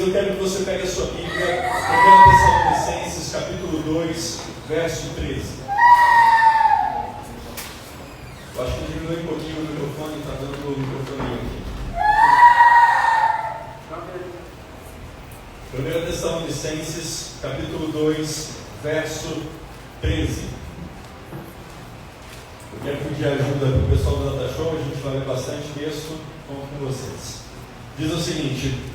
Eu quero que você pegue a sua Bíblia, 1 Tessalonicenses, capítulo 2, verso 13. Eu acho que diminui um pouquinho o microfone, está dando o microfone aqui. 1 Tessalonicenses, capítulo 2, verso 13. Eu quero pedir ajuda para o pessoal do Data Show, a gente vai ler bastante texto, conto com vocês. Diz o seguinte: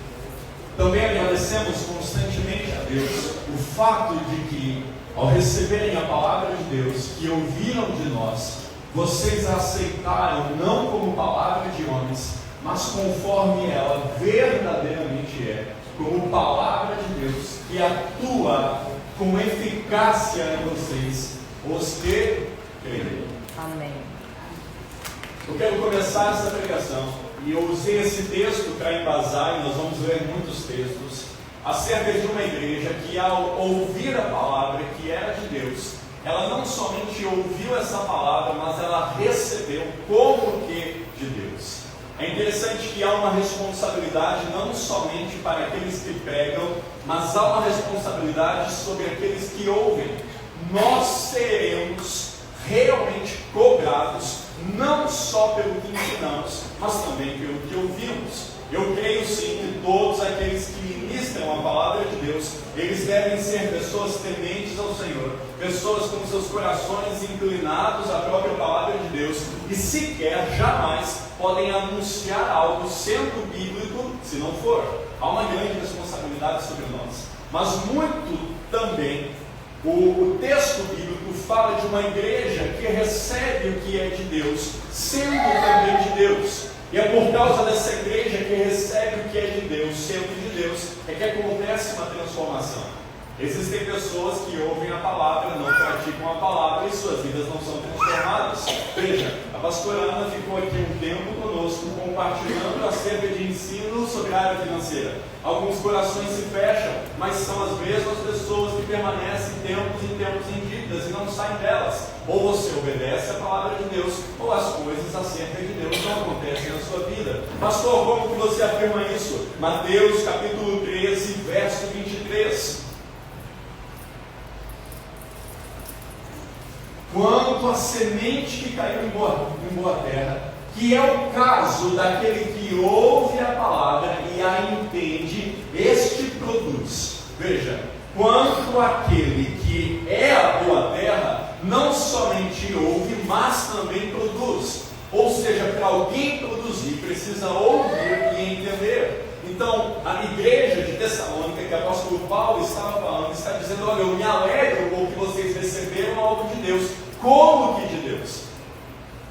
também agradecemos constantemente a Deus o fato de que, ao receberem a palavra de Deus que ouviram de nós, vocês a aceitaram não como palavra de homens, mas conforme ela verdadeiramente é, como palavra de Deus que atua com eficácia em vocês, os que creem. Amém. Eu quero começar essa pregação, e eu usei esse texto para embasar, e nós vamos ler muitos textos, acerca de uma igreja que, ao ouvir a palavra que era de Deus, ela não somente ouviu essa palavra, mas ela recebeu como que de Deus. É interessante que há uma responsabilidade não somente para aqueles que pregam, mas há uma responsabilidade sobre aqueles que ouvem. Nós seremos realmente cobrados, não só pelo que ensinamos, mas também pelo que ouvimos. Eu creio sim que todos aqueles que ministram a palavra de Deus, eles devem ser pessoas tementes ao Senhor, pessoas com seus corações inclinados à própria palavra de Deus, e sequer jamais podem anunciar algo sendo bíblico, se não for. Há uma grande responsabilidade sobre nós, mas muito também o texto bíblico fala de uma igreja que recebe o que é de Deus, sendo também de Deus. E é por causa dessa igreja que recebe o que é de Deus, sendo de Deus, é que acontece uma transformação. Existem pessoas que ouvem a palavra, não praticam a palavra e suas vidas não são transformadas. Veja, a pastora Ana ficou aqui um tempo conosco, compartilhando acerca de ensino sobre a área financeira. Alguns corações se fecham, mas são as mesmas pessoas que permanecem tempos em dívidas e não saem delas. Ou você obedece a palavra de Deus, ou as coisas acerca de Deus não acontecem na sua vida. Pastor, como que você afirma isso? Mateus capítulo 13, verso 23. Quanto à semente que caiu em boa terra, que é o caso daquele que ouve a palavra e a entende, este produz. Veja, quanto àquele que é a boa terra, não somente ouve, mas também produz. Ou seja, para alguém produzir, precisa ouvir e entender. Então, a igreja de Tessalônica, que o apóstolo Paulo estava falando, está dizendo: olha, eu me alegro com o que vocês receberam algo de Deus. Como que de Deus?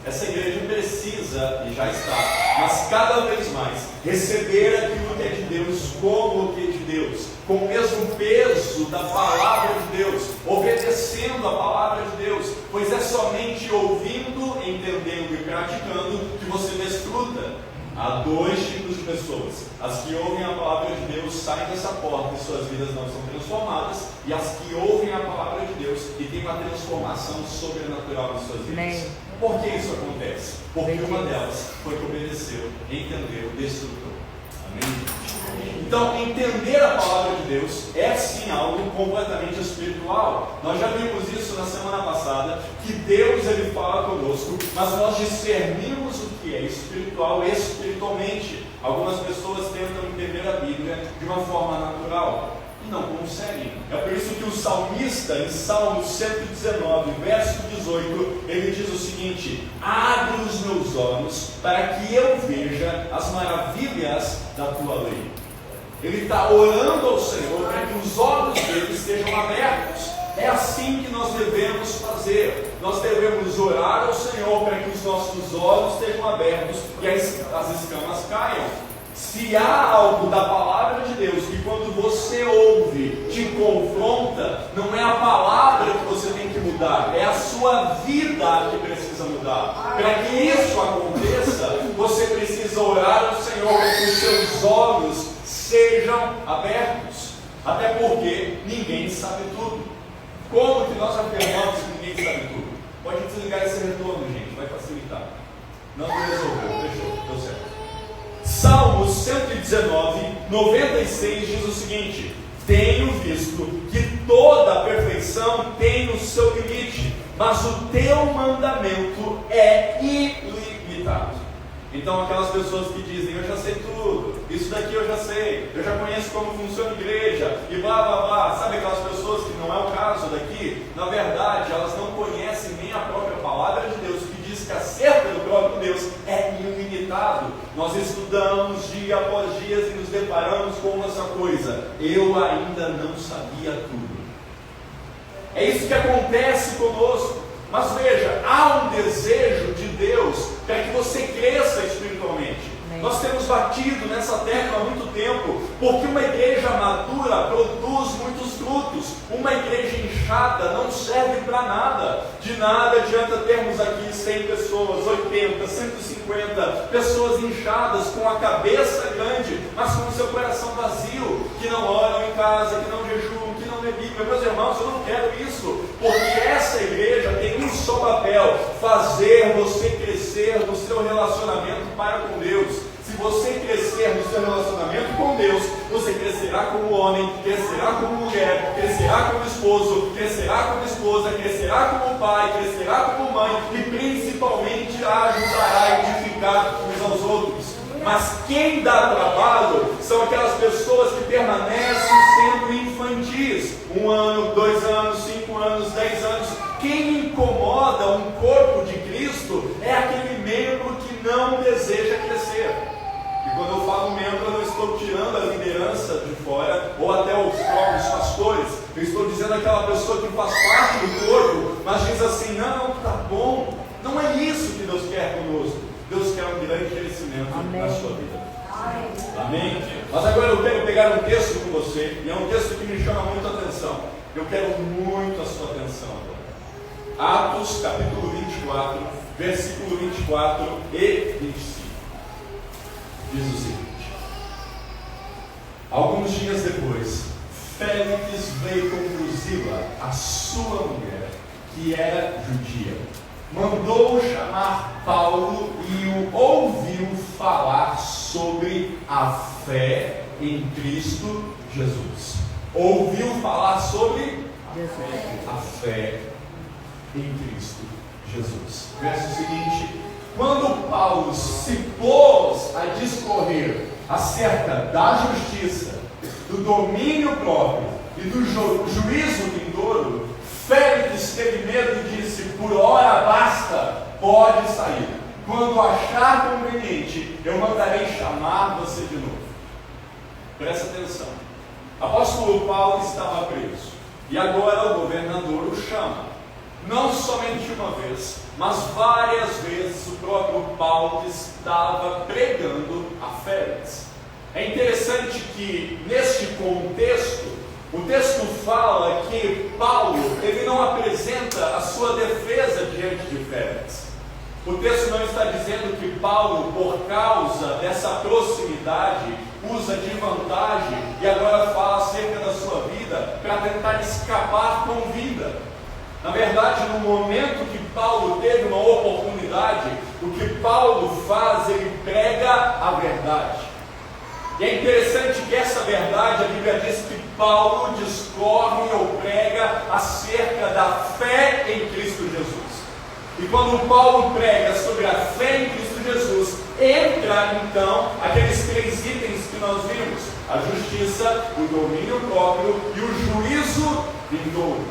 Essa igreja precisa, e já está, mas cada vez mais, receber aquilo que é de Deus, como que de Deus, com o mesmo peso da palavra de Deus, obedecendo a palavra de Deus, pois é somente ouvindo, entendendo e praticando que você desfruta. Há dois tipos de pessoas: as que ouvem a palavra de Deus, saem dessa porta e suas vidas não são transformadas, e as que ouvem a palavra de Deus e têm uma transformação sobrenatural em suas vidas. Amém. Por que isso acontece? Porque uma delas foi que obedeceu, entendeu, desfrutou. Amém? Então, entender a palavra de Deus é sim algo completamente espiritual. Nós já vimos isso na semana passada, que Deus ele fala conosco, mas nós discernimos o que é espiritual espiritualmente. Algumas pessoas tentam entender a Bíblia de uma forma natural e não conseguem. É por isso que o salmista, em Salmo 119, verso 18, ele diz o seguinte: abre os meus olhos para que eu veja as maravilhas da tua lei. Ele está orando ao Senhor para que os olhos dele estejam abertos. É assim que nós devemos fazer. Nós devemos orar ao Senhor para que os nossos olhos estejam abertos e as escamas caiam. Se há algo da palavra de Deus que quando você ouve, te confronta, não é a palavra que você tem que mudar, é a sua vida que precisa mudar. Para que isso aconteça, você precisa orar ao Senhor para que os seus olhos sejam abertos. Até porque ninguém sabe tudo. Como que nós afirmamos que ninguém sabe tudo? Pode desligar esse retorno, gente, vai facilitar. Não resolveu, fechou, deu certo. Salmos 119, 96 diz o seguinte: tenho visto que toda a perfeição tem o seu limite, mas o teu mandamento é ilimitado. Então aquelas pessoas que dizem, eu já sei tudo, isso daqui eu já sei, eu já conheço como funciona a igreja, e blá blá blá, sabe aquelas pessoas que não é o caso daqui? Na verdade, elas não conhecem nem a própria palavra de Deus, que diz que acerca do próprio Deus é ilimitado. Nós estudamos dia após dia e nos deparamos com essa coisa: eu ainda não sabia tudo. É isso que acontece conosco. Mas veja, há um desejo de Deus para que você cresça espiritualmente. Nós temos batido nessa tecla há muito tempo, porque uma igreja madura produz muitos frutos. Uma igreja inchada não serve para nada. De nada adianta termos aqui 100 pessoas, 80, 150 pessoas inchadas, com a cabeça grande, mas com o seu coração vazio, que não oram em casa, que não jejuam, que não lê Bíblia. Meus irmãos, eu não quero isso, porque essa igreja tem um só papel: fazer você crescer no seu relacionamento para com Deus. Se você crescer no seu relacionamento com Deus, você crescerá como homem, crescerá como mulher, crescerá como esposo, crescerá como esposa, crescerá como pai, crescerá como mãe, e principalmente ajudará a edificar uns aos outros. Mas quem dá trabalho são aquelas pessoas que permanecem sendo infantis. 1 ano, 2 anos, 5 anos, 10 anos. Quem incomoda um corpo de Cristo é aquele membro que não deseja crescer. E quando eu falo membro, eu não estou tirando a liderança de fora, ou até os próprios pastores. Eu estou dizendo aquela pessoa que faz parte do corpo, mas diz assim: não, tá bom. Não é isso que Deus quer conosco. Deus quer um grande crescimento na sua vida. Amém? Mas agora eu quero pegar um texto com você, e é um texto que me chama muito a atenção. Eu quero muito a sua atenção agora. Atos capítulo 24, versículo 24 e 25. Diz o seguinte: alguns dias depois, Félix veio com Drusila, a sua mulher, que era judia. Mandou chamar Paulo e o ouviu falar sobre a fé em Cristo Jesus. Ouviu falar sobre a fé em Cristo Jesus. Verso seguinte: quando Paulo se pôs a discorrer acerca da justiça, do domínio próprio e do juízo vindouro, Félix teve medo e disse: por hora basta, pode sair. Quando achar conveniente, eu mandarei chamar você de novo. Presta atenção. Apóstolo Paulo estava preso, e agora o governador o chama. Não somente uma vez, mas várias vezes o próprio Paulo estava pregando a Félix. É interessante que neste contexto, o texto fala que Paulo, ele não apresenta a sua defesa diante de Félix. O texto não está dizendo que Paulo, por causa dessa proximidade, usa de vantagem e agora fala acerca da sua vida para tentar escapar com vida. Na verdade, no momento que Paulo teve uma oportunidade, o que Paulo faz, ele prega a verdade. E é interessante que essa verdade, a Bíblia diz que Paulo discorre ou prega acerca da fé em Cristo Jesus. E quando Paulo prega sobre a fé em Cristo Jesus, entra então aqueles 3 itens que nós vimos: a justiça, o domínio próprio e o juízo vindouro.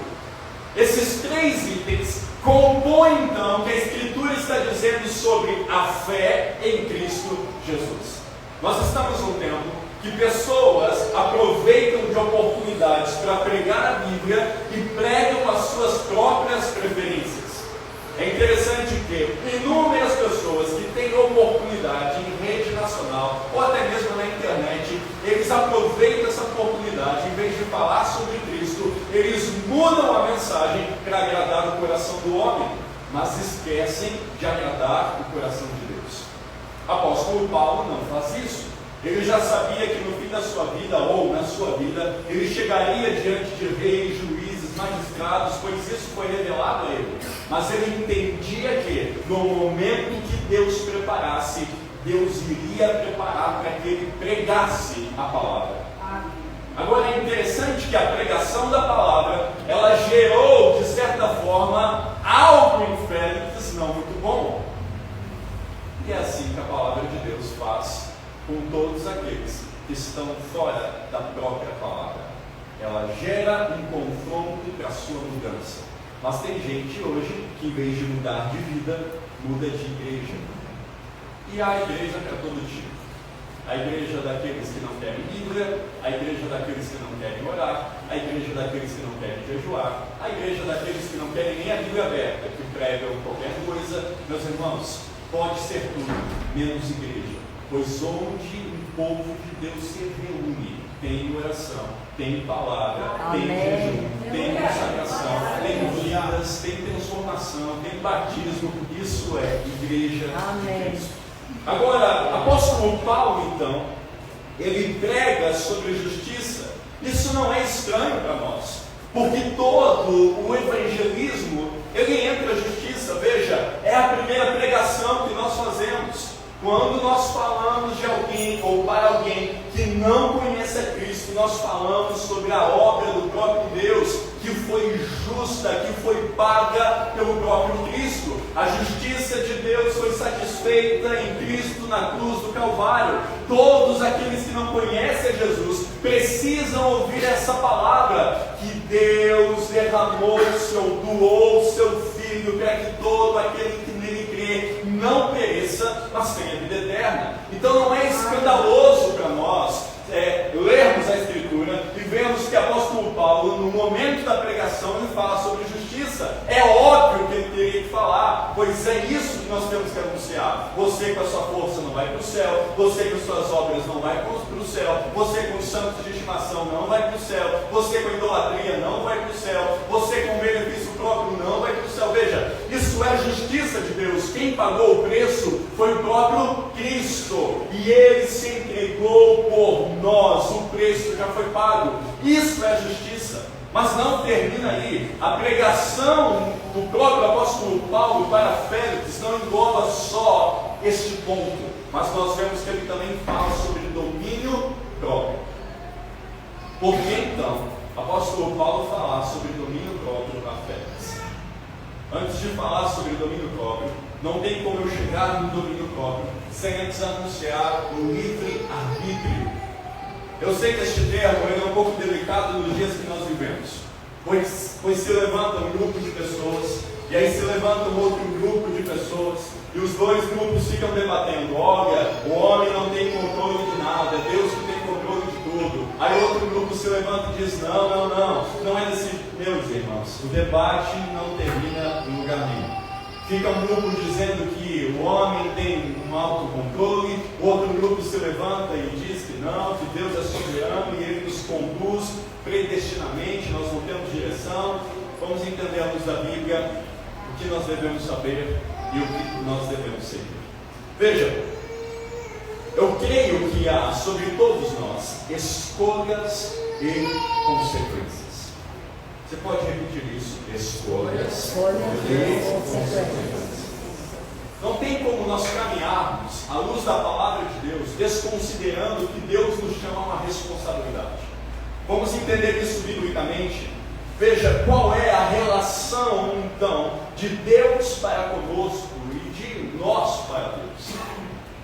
Esses 3 itens compõem então o que a Escritura está dizendo sobre a fé em Cristo Jesus. Nós estamos num tempo que pessoas aproveitam de oportunidades para pregar a Bíblia e pregam as suas próprias preferências. É interessante que inúmeras pessoas que têm oportunidade em rede nacional ou até mesmo na internet, eles aproveitam essa oportunidade, em vez de falar sobre Cristo, eles mudam a mensagem para agradar o coração do homem, mas esquecem de agradar o coração de Deus. Apóstolo Paulo não faz isso. Ele já sabia que no fim da sua vida, ou na sua vida, ele chegaria diante de reis, juízes, magistrados, pois isso foi revelado a ele. Mas ele entendia que, no momento que Deus preparasse, Deus iria preparar para que ele pregasse a palavra. Agora é interessante que a pregação da palavra, ela gerou, de certa forma, algo em Félix não muito bom. E é assim que a palavra de Deus faz com todos aqueles que estão fora da própria palavra. Ela gera um confronto para a sua mudança. Mas tem gente hoje que, em vez de mudar de vida, muda de igreja. E há igreja para todo tipo. A igreja daqueles que não querem Bíblia, a igreja daqueles que não querem orar, a igreja daqueles que não querem jejuar, a igreja daqueles que não querem nem a Bíblia aberta, que pregam qualquer coisa. Meus irmãos, pode ser tudo, menos igreja. Pois onde o povo de Deus se reúne, tem oração, tem palavra, tem jejum, tem consagração, tem vidas, tem transformação, tem batismo. Isso é igreja de Cristo. Agora, apóstolo Paulo, então, ele prega sobre justiça. Isso não é estranho para nós, porque todo o evangelismo, ele entra a justiça. Veja, é a primeira pregação que nós fazemos. Quando nós falamos de alguém ou para alguém que não conhece a Cristo, nós falamos sobre a obra do próprio Deus, que foi justa, que foi paga pelo próprio Cristo. A justiça de Deus foi satisfeita em Cristo na cruz do Calvário. Todos aqueles que não conhecem a Jesus precisam ouvir essa palavra, que Deus derramou doou o seu Filho para que todo aquele que nele crê não pereça, mas tenha vida eterna. Então não é escandaloso para nós lermos a Escritura e vemos que o apóstolo Paulo, no momento da pregação, ele fala sobre justiça. É óbvio que ele teria que falar, pois é isso que nós temos que anunciar. Você com a sua força não vai para o céu, você com as suas obras não vai para o céu, você com os santos de estimação não vai para o céu, você com a idolatria não vai para o céu, você com o benefício próprio não vai para o céu. Veja, isso é a justiça de Deus. Quem pagou o preço foi o próprio Cristo, e ele se entregou por nós. O preço já foi pago. Isso é a justiça. Mas não termina aí. A pregação do próprio apóstolo Paulo para Félix não engloba só este ponto, mas nós vemos que ele também fala sobre domínio próprio. Por que então o apóstolo Paulo falar sobre domínio próprio para Félix? Antes de falar sobre domínio próprio, não tem como eu chegar no domínio próprio sem antes anunciar o livre-arbítrio. Eu sei que este termo é um pouco delicado nos dias que nós vivemos, pois se levanta um grupo de pessoas, e aí se levanta um outro grupo de pessoas, e os dois grupos ficam debatendo. Olha, o homem não tem controle de nada, é Deus que tem controle de tudo. Aí outro grupo se levanta e diz, não é desse. Meus irmãos, o debate não termina em lugar nenhum. Fica um grupo dizendo que o homem tem um autocontrole, o outro grupo se levanta e diz que não, que Deus é soberano e Ele nos conduz predestinamente, nós não temos direção. Vamos entender à luz da Bíblia o que nós devemos saber e o que nós devemos seguir. Veja, eu creio que há sobre todos nós escolhas e consequências. Você pode repetir isso? Escolhas e consequências. Não tem como nós caminharmos à luz da palavra de Deus, desconsiderando que Deus nos chama a uma responsabilidade. Vamos entender isso biblicamente. Veja qual é a relação, então, de Deus para conosco e de nós para Deus.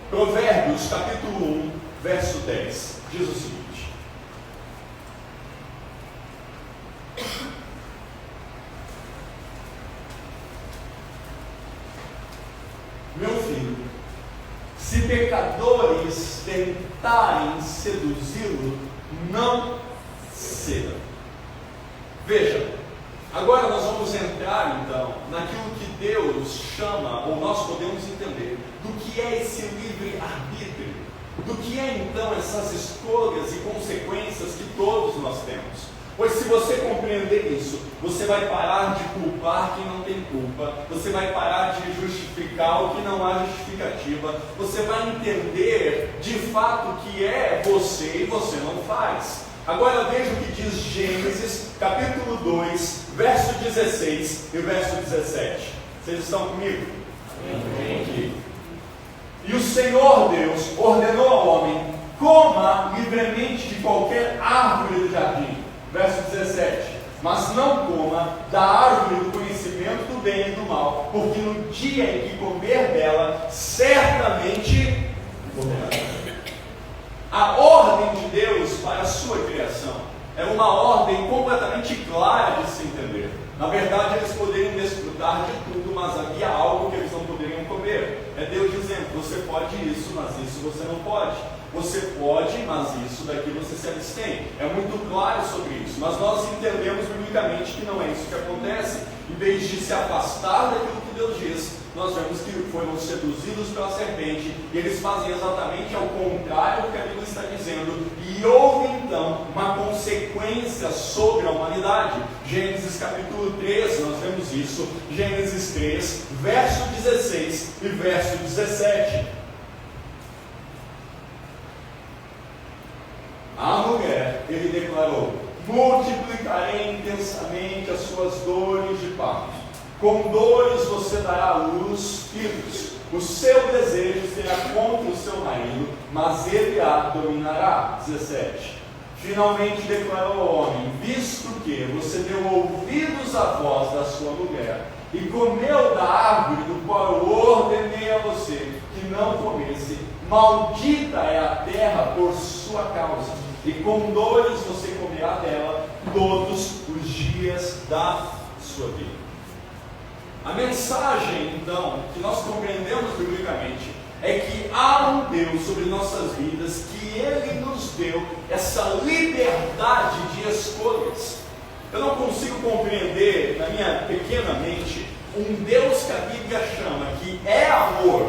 Provérbios, capítulo 1, verso 10, diz o seguinte: meu filho, se pecadores tentarem seduzi-lo, não ceda. Veja, agora nós vamos entrar então naquilo que Deus chama, ou nós podemos entender, do que é esse livre-arbítrio, do que é então essas escolhas e consequências que todos nós temos. Pois se você compreender isso, você vai parar de culpar quem não tem culpa, você vai parar de justificar o que não há justificativa, você vai entender de fato que é você e você não faz. Agora veja o que diz Gênesis, capítulo 2, verso 16 e verso 17. Vocês estão comigo? Amém. E os Senhor Deus ordenou ao homem: coma livremente de qualquer árvore do jardim. Verso 17: mas não coma da árvore do conhecimento do bem e do mal, porque no dia em que comer dela, certamente morrerá. A ordem de Deus para a sua criação é uma ordem completamente clara de se entender. Na verdade, eles poderiam desfrutar de tudo, mas havia algo que eles não poderiam comer. É Deus dizendo: você pode isso, mas isso você não pode. Você pode, mas isso daqui você se abstém. É muito claro sobre isso, mas nós entendemos biblicamente que não é isso que acontece. Em vez de se afastar daquilo que Deus diz, nós vemos que foram seduzidos pela serpente, e eles fazem exatamente ao contrário do que a Bíblia está dizendo, e houve então uma consequência sobre a humanidade. Gênesis capítulo 3, nós vemos isso. Gênesis 3, verso 16 e verso 17. A mulher, ele declarou: multiplicarei intensamente as suas dores de parto. Com dores você dará à luz filhos. O seu desejo será contra o seu marido, mas ele a dominará. 17. Finalmente declarou ao homem: visto que você deu ouvidos à voz da sua mulher e comeu da árvore do qual eu ordenei a você que não comesse, maldita é a terra por sua causa, e com dores você comerá dela todos os dias da sua vida. A mensagem, então, que nós compreendemos biblicamente é que há um Deus sobre nossas vidas, que Ele nos deu essa liberdade de escolhas. Eu não consigo compreender, na minha pequena mente, um Deus que a Bíblia chama que é amor,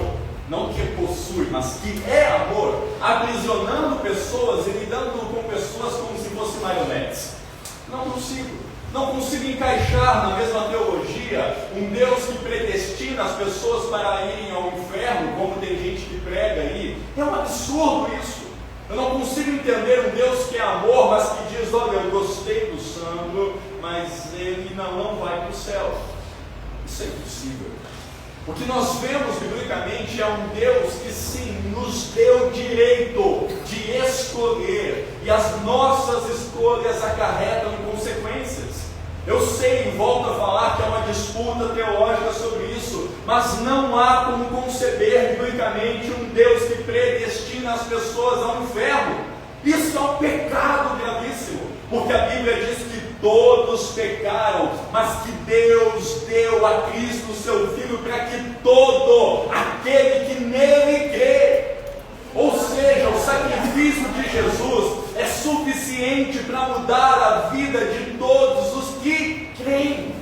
não que possui, mas que é amor, aprisionando pessoas e lidando com pessoas como se fossem marionetes. Não consigo encaixar na mesma teologia um Deus que predestina as pessoas para irem ao inferno, como tem gente que prega aí. É um absurdo isso. Eu não consigo entender um Deus que é amor, mas que diz: olha, eu gostei do Sandro, mas ele não vai para o céu. Isso é impossível. O que nós vemos biblicamente é um Deus que sim, nos deu direito de escolher, e as nossas escolhas acarretam consequências. Eu sei, e volto a falar que há uma disputa teológica sobre isso, mas não há como conceber biblicamente um Deus que predestina as pessoas ao inferno. Isso é um pecado gravíssimo, porque a Bíblia diz que todos pecaram, mas que Deus deu a Cristo, seu Filho, para que todo aquele que nele crê, ou seja, o sacrifício de Jesus é suficiente para mudar a vida de todos os que creem.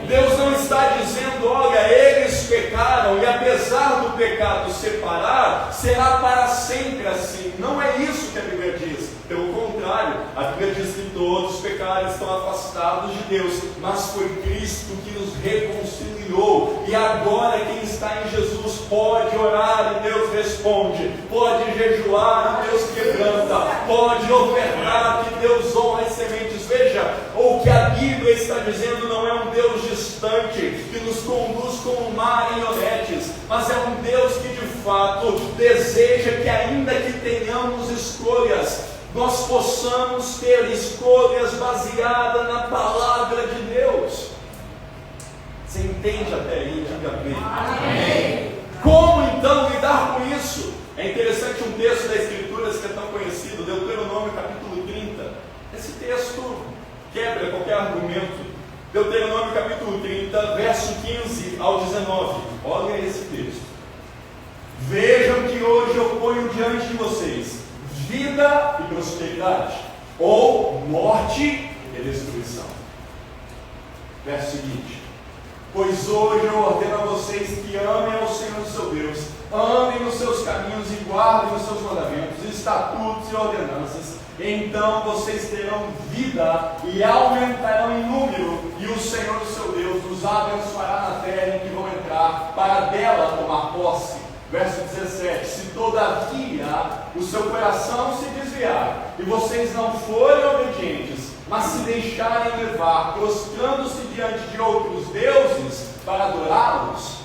Deus não está dizendo: olha, eles pecaram e apesar do pecado separar, será para sempre assim. Não é isso que a Bíblia diz. Pelo contrário, a Bíblia diz que todos os pecados estão afastados de Deus, mas foi Cristo que nos reconciliou, e agora quem está em Jesus pode orar e Deus responde, pode jejuar e Deus quebranta, pode ofertar e Deus honra as sementes. Veja, o que a Bíblia está dizendo não é um Deus distante que nos conduz como marionetes, mas é um Deus que de fato deseja que, ainda que tenhamos escolhas, nós possamos ter escolhas baseadas na palavra de Deus. Você entende até aí? Diga amém. Amém. Como então lidar com isso? É interessante um texto das Escrituras que é tão conhecido, Deuteronômio capítulo 30. Esse texto quebra qualquer argumento. Deuteronômio capítulo 30, verso 15 ao 19. Olha esse texto. Vejam que hoje eu ponho diante de vocês vida e prosperidade, ou morte e destruição. Verso seguinte: pois hoje eu ordeno a vocês que amem ao Senhor seu Deus, andem nos seus caminhos e guardem os seus mandamentos, estatutos e ordenanças. Então vocês terão vida e aumentarão em número, e o Senhor seu Deus os abençoará na terra em que vão entrar, para dela tomar posse. Verso 17: se todavia o seu coração se desviar, e vocês não forem obedientes, mas se deixarem levar, prostrando-se diante de outros deuses para adorá-los.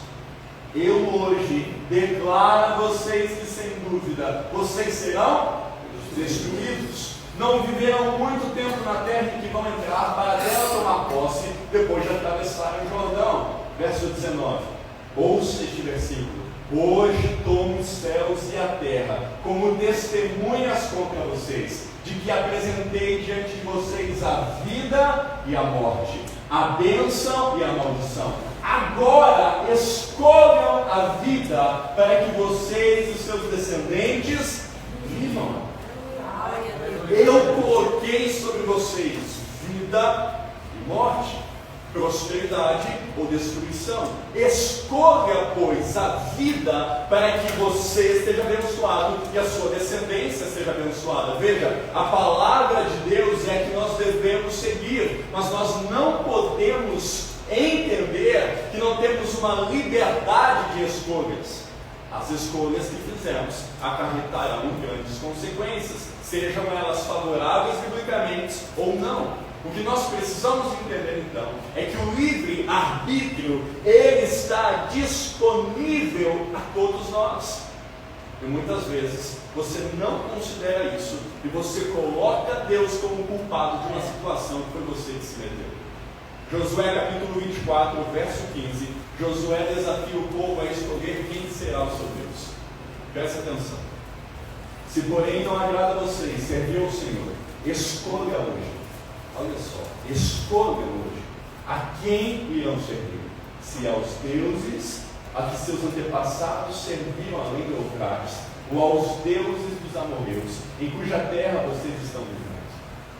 Eu hoje declaro a vocês que, sem dúvida, vocês serão destruídos. Não viverão muito tempo na terra em que vão entrar para dela tomar posse, depois de atravessarem o Jordão. Verso 19. Ouça este versículo. Hoje tomo os céus e a terra como testemunhas contra vocês, de que apresentei diante de vocês a vida e a morte, a bênção e a maldição. Agora escolham a vida para que vocês e seus descendentes vivam. Eu coloquei sobre vocês vida e morte, prosperidade ou destruição. Escolha, pois, a vida para que você esteja abençoado e a sua descendência seja abençoada. Veja, a palavra de Deus é que nós devemos seguir, mas nós não podemos entender que não temos uma liberdade de escolhas. As escolhas que fizemos acarretarão grandes consequências, sejam elas favoráveis biblicamente ou não. O que nós precisamos entender então é que o livre-arbítrio, ele está disponível a todos nós. E muitas vezes você não considera isso e você coloca Deus como culpado de uma situação que foi você que se meteu. Josué capítulo 24, verso 15. Josué desafia o povo a escolher quem será o seu Deus. Presta atenção. Se porém não agrada a vocês servir ao Senhor, escolha hoje. Olha só, escolha hoje a quem irão servir. Se aos deuses a que seus antepassados serviram além de Eufrates, ou aos deuses dos amorreus, em cuja terra vocês estão vivendo.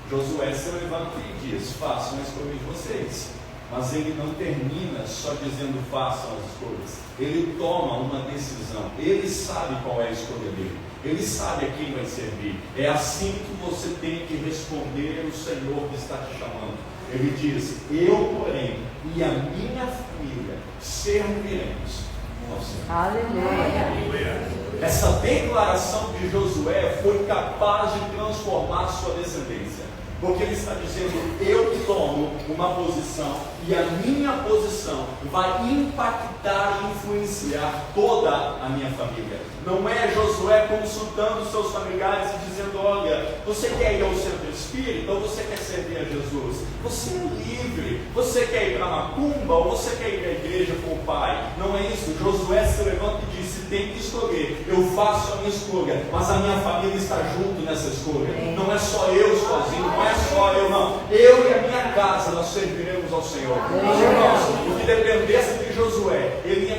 Josué se levanta e diz: façam a escolha de vocês. Mas ele não termina só dizendo façam as escolhas. Ele toma uma decisão. Ele sabe qual é a escolha dele. Ele sabe a quem vai servir. É assim que você tem que responder o Senhor que está te chamando. Ele diz: eu, porém, e a minha família serviremos ao Senhor. Aleluia. Essa declaração de Josué foi capaz de transformar sua descendência. Porque ele está dizendo: eu tomo uma posição e a minha posição vai impactar e influenciar toda a minha família. Não é Josué consultando seus familiares e dizendo: olha, você quer ir ao centro espírita ou você quer servir a Jesus? Você é livre. Você quer ir para Macumba ou você quer ir à igreja com o pai? Não é isso. Josué se levanta e diz: tem que escolher. Eu faço a minha escolha, mas a minha família está junto nessa escolha. Não é só eu sozinho, não é só eu, não. Eu e a minha casa, nós serviremos ao Senhor. Meus irmãos, o que dependesse de Josué, ele ia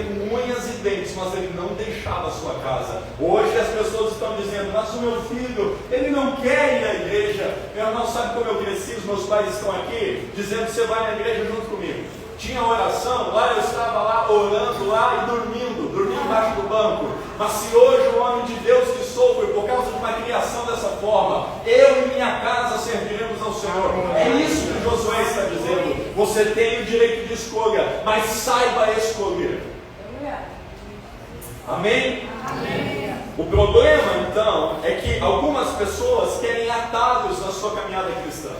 com unhas e dentes, mas ele não deixava a sua casa. Hoje as pessoas estão dizendo: mas o meu filho, ele não quer ir à igreja. Meu irmão, sabe como eu cresci? Os meus pais estão aqui, dizendo: você vai na igreja junto comigo. Tinha oração, lá eu estava lá orando lá e dormindo embaixo do banco. Mas se hoje o homem de Deus que sou, foi por causa de uma criação dessa forma, eu e minha casa serviremos ao Senhor. É isso que Josué está dizendo. Você tem o direito de escolha, mas saiba escolher. Amém? Amém. O problema então é que algumas pessoas querem atalhos na sua caminhada cristã.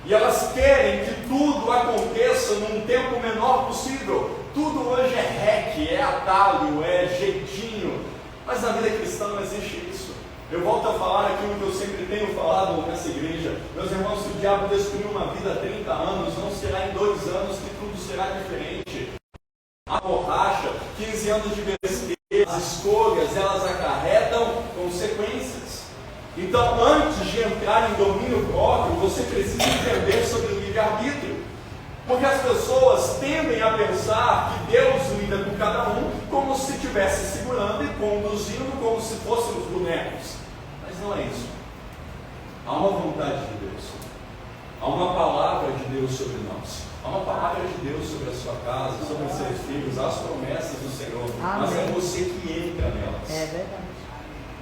E elas querem que tudo aconteça num tempo menor possível. Tudo hoje é hack, é atalho, é jeitinho. Mas na vida cristã não existe isso. Eu volto a falar aquilo que eu sempre tenho falado nessa igreja. Meus irmãos, se o diabo destruiu uma vida há 30 anos, não será em 2 anos que tudo será diferente. A borracha, 15 anos de besteira, as escolhas, elas acarretam consequências. Então, antes de entrar em domínio próprio, você precisa entender sobre o livre-arbítrio. Porque as pessoas tendem a pensar que Deus lida com cada um como se estivesse segurando e conduzindo como se fôssemos bonecos. Mas não é isso. Há uma vontade de Deus. Há uma palavra de Deus sobre nós. Há uma palavra de Deus sobre a sua casa, sobre os seus filhos, as promessas do Senhor. Amém. Mas é você que entra nelas. É verdade.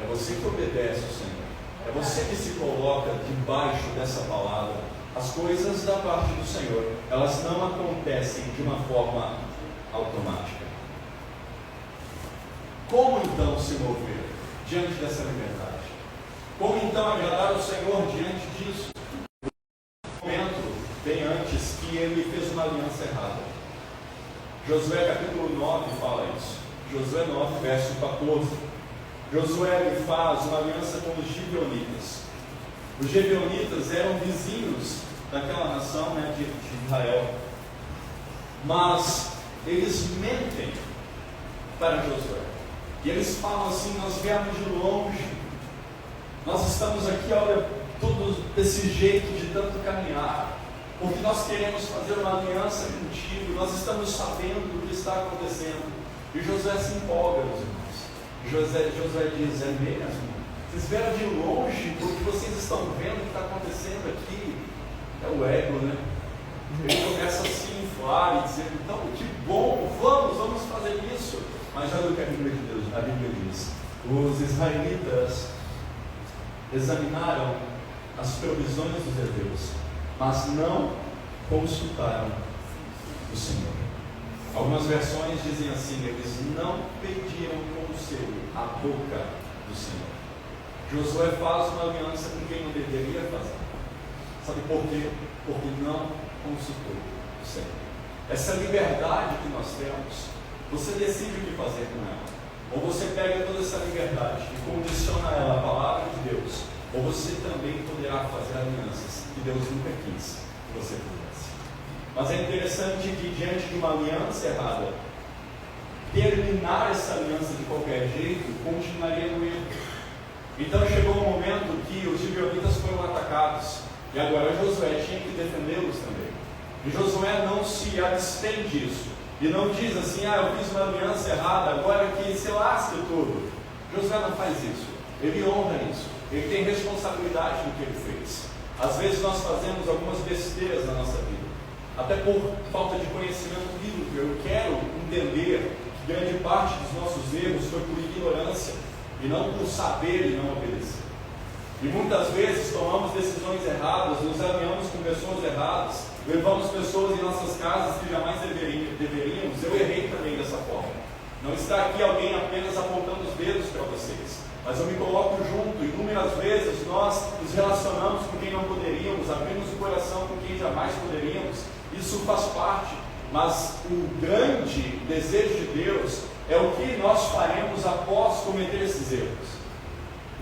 É você que obedece ao Senhor. É você que se coloca debaixo dessa palavra. As coisas da parte do Senhor, elas não acontecem de uma forma automática. Como então se mover diante dessa liberdade? Como então agradar ao Senhor diante disso? O momento vem antes que ele fez uma aliança errada. Josué capítulo 9 fala isso. Josué 9, verso 14. Josué faz uma aliança com os gibeonitas. Os gibeonitas eram vizinhos daquela nação, né, de Israel. Mas eles mentem para Josué. E eles falam assim: nós viemos de longe, nós estamos aqui, olha, tudo desse jeito de tanto caminhar, porque nós queremos fazer uma aliança contigo, nós estamos sabendo o que está acontecendo. E Josué se empolga, meus irmãos. Josué diz: é mesmo? Vocês vieram de longe, porque vocês estão vendo o que está acontecendo aqui. É o ego, né? Ele começa a se inflar e dizer: então, que bom, vamos fazer isso. Mas olha o que a Bíblia diz: os israelitas examinaram as provisões dos hebreus, mas não consultaram o Senhor. Algumas versões dizem assim: eles não pediram conselho à boca do Senhor. Josué faz uma aliança com quem não deveria fazer. Sabe por quê? Porque não consultou o Senhor. Essa liberdade que nós temos, você decide o que fazer com ela. Ou você pega toda essa liberdade e condiciona ela à palavra de Deus, ou você também poderá fazer alianças que Deus nunca quis que você fizesse. Mas é interessante que, diante de uma aliança errada, terminar essa aliança de qualquer jeito continuaria no erro. Então chegou um momento que os gibeonitas foram atacados, e agora Josué tinha que defendê-los também. E Josué não se abstém disso, e não diz assim: eu fiz uma aliança errada, agora que se lasque tudo. Josué não faz isso, ele honra isso, ele tem responsabilidade no que ele fez. Às vezes nós fazemos algumas besteiras na nossa vida, até por falta de conhecimento bíblico. Eu quero entender que grande parte dos nossos erros foi por ignorância, e não por saber e não obedecer. E muitas vezes tomamos decisões erradas, nos alinhamos com pessoas erradas, levamos pessoas em nossas casas que jamais deveríamos. Eu errei também dessa forma. Não está aqui alguém apenas apontando os dedos para vocês, mas eu me coloco junto. Inúmeras vezes nós nos relacionamos com quem não poderíamos, abrimos o coração com quem jamais poderíamos. Isso faz parte, mas o grande desejo de Deus é o que nós faremos após cometer esses erros.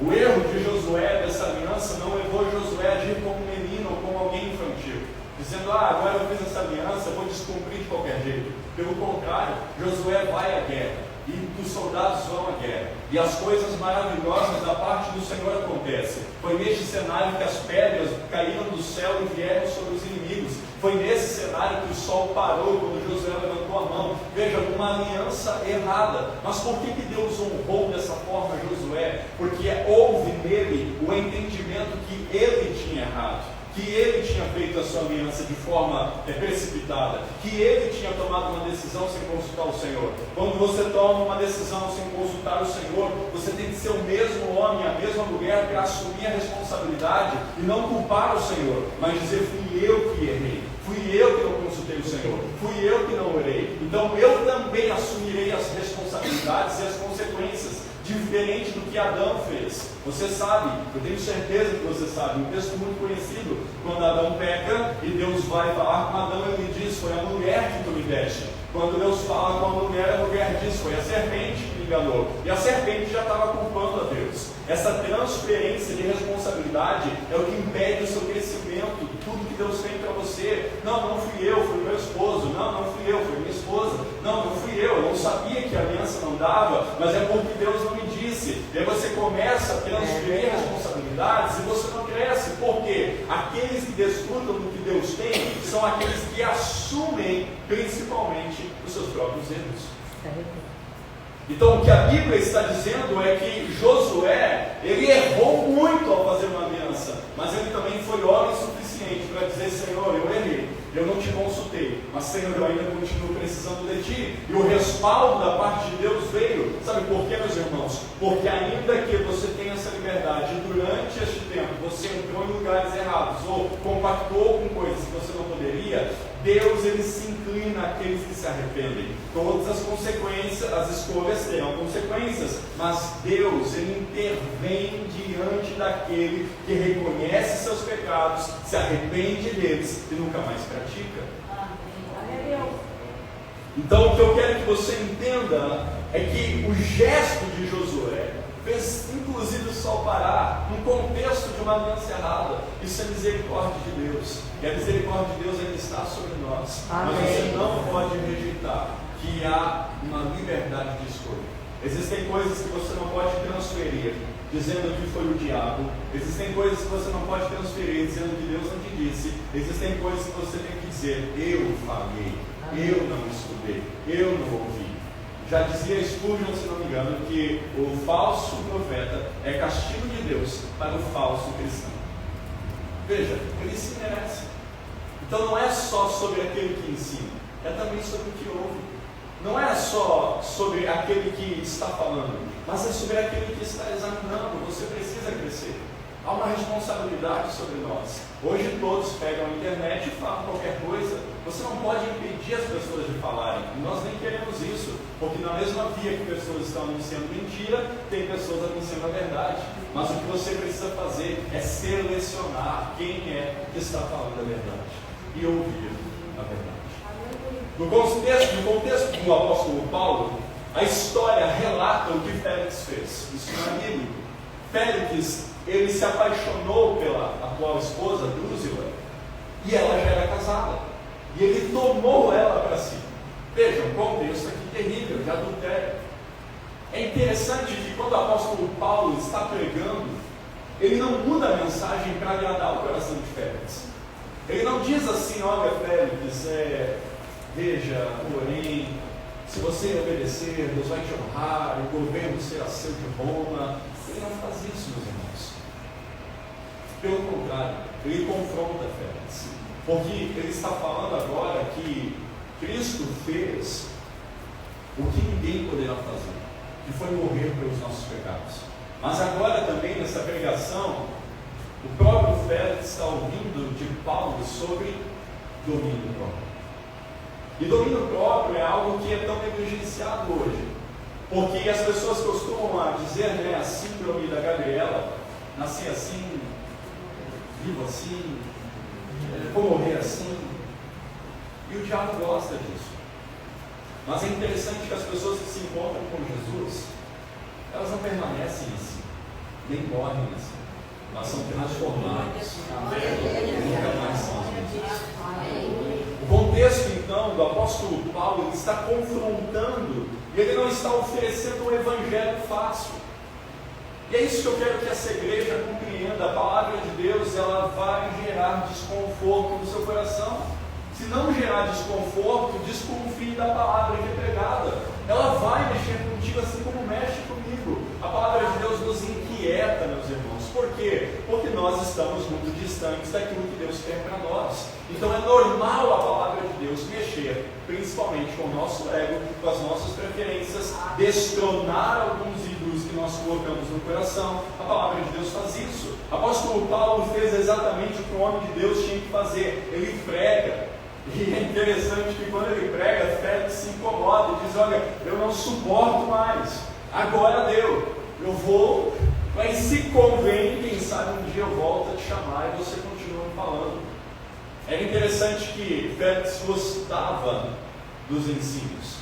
O erro de Josué, dessa aliança, não levou Josué a agir como um menino ou como alguém infantil, dizendo: agora eu fiz essa aliança, eu vou descumprir de qualquer jeito. Pelo contrário, Josué vai à guerra, e os soldados vão à guerra, e as coisas maravilhosas da parte do Senhor acontecem. Foi neste cenário que as pedras caíram do céu e vieram sobre os inimigos. Foi nesse cenário que o sol parou quando Josué levantou a mão. Veja, uma aliança errada. Mas por que Deus honrou dessa forma Josué? Porque houve nele o entendimento que ele tinha errado, que ele tinha feito a sua aliança de forma precipitada, que ele tinha tomado uma decisão sem consultar o Senhor. Quando você toma uma decisão sem consultar o Senhor, você tem que ser o mesmo homem, a mesma mulher, para assumir a responsabilidade e não culpar o Senhor, mas dizer: fui eu que errei, fui eu que não consultei o Senhor, fui eu que não orei, então eu também assumirei as responsabilidades e as consequências, diferente do que Adão fez. Você sabe, eu tenho certeza que você sabe, um texto muito conhecido, quando Adão peca e Deus vai falar com Adão, ele diz: foi a mulher que tu me deste. Quando Deus fala com a mulher diz: foi a serpente que me enganou. E a serpente já estava culpando a Deus. Essa transferência de responsabilidade é o que impede o seu crescimento, tudo que Deus tem para você. Não fui eu, foi meu esposo. Não fui eu, foi minha esposa. Não fui eu não sabia que a aliança não dava, mas é porque Deus não me disse. E aí você começa a transferir responsabilidades e você não cresce. Por quê? Aqueles que desfrutam do que Deus tem são aqueles que assumem principalmente os seus próprios erros. Então o que a Bíblia está dizendo é que Josué, ele errou muito ao fazer uma aliança, mas ele também foi homem suficiente para dizer: Senhor, eu errei, eu não te consultei, mas Senhor, eu ainda continuo precisando de ti. E o respaldo da parte de Deus veio. Sabe por quê, meus irmãos? Porque ainda que você tenha essa liberdade, durante este tempo você entrou em lugares errados ou compactou com coisas que você não poderia, Deus, ele se inclina àqueles que se arrependem. Todas as consequências, as escolhas terão consequências, mas Deus, ele intervém diante daquele que reconhece seus pecados, se arrepende deles e nunca mais pratica. Então o que eu quero que você entenda é que o gesto de Josué fez inclusive o sol parar no contexto de uma aliança errada. Isso é misericórdia de Deus, e a misericórdia de Deus ainda está sobre nós. Amém. Mas você não pode rejeitar que há uma liberdade de escolha. Existem coisas que você não pode transferir dizendo que foi o diabo. Existem coisas que você não pode transferir dizendo que Deus não te disse. Existem coisas que você tem que dizer: eu falhei, eu não estudei, eu não ouvi. Já dizia Spurgeon, se não me engano, que o falso profeta é castigo de Deus para o falso cristão. Veja, ele se merece. Então não é só sobre aquele que ensina, é também sobre o que ouve. Não é só sobre aquele que está falando, mas é sobre aquele que está examinando. Você precisa crescer. Há uma responsabilidade sobre nós. Hoje todos pegam a internet e falam qualquer coisa. Você não pode impedir as pessoas de falarem. E nós nem queremos isso, porque na mesma via que pessoas estão anunciando mentira, tem pessoas anunciando a verdade. Mas o que você precisa fazer é selecionar quem é que está falando a verdade e ouvir a verdade. No contexto do apóstolo Paulo, a história relata o que Félix fez. Isso não é bíblico. Félix, ele se apaixonou pela atual esposa, Drusila, e ela já era casada. E ele tomou ela para si. Veja, um contexto aqui terrível, de adultério. É interessante que quando o apóstolo Paulo está pregando, ele não muda a mensagem para agradar o coração de Félix. Ele não diz assim: olha, Félix, veja, porém, se você obedecer, Deus vai te honrar, o governo será seu de Roma. Ele não faz isso, meus irmãos. Pelo contrário, ele confronta Félix, porque ele está falando agora que Cristo fez o que ninguém poderá fazer, que foi morrer pelos nossos pecados. Mas agora também nessa pregação, o próprio Félix está ouvindo de Paulo sobre domínio próprio. E domínio próprio é algo que é tão negligenciado hoje, porque as pessoas costumam dizer, né, a síndrome da Gabriela: nasci assim, vivo assim, vou morrer assim. E o diabo gosta disso. Mas é interessante que as pessoas que se encontram com Jesus, elas não permanecem assim, nem morrem assim, mas são transformadas. Nunca mais são as mesmas. O contexto então do apóstolo Paulo, ele está confrontando, e ele não está oferecendo um evangelho fácil. E é isso que eu quero que essa igreja compreenda. A palavra de Deus, ela vai gerar desconforto no seu coração. Se não gerar desconforto, desconfie da palavra que é pregada. Ela vai mexer contigo assim como mexe comigo. A palavra de Deus nos inquieta, meus irmãos. Por quê? Porque nós estamos muito distantes daquilo que Deus quer para nós. Então é normal a palavra de Deus mexer, principalmente com o nosso ego, com as nossas preferências, destronar alguns ídolos que nós colocamos no coração. A palavra de Deus faz isso. O apóstolo Paulo fez exatamente o que o homem de Deus tinha que fazer. Ele prega. E é interessante que quando ele prega, Félix se incomoda e diz: olha, eu não suporto mais, agora deu, eu vou, mas se convém, quem sabe um dia eu volto a te chamar e você continua me falando. Era interessante que Félix gostava dos ensinos,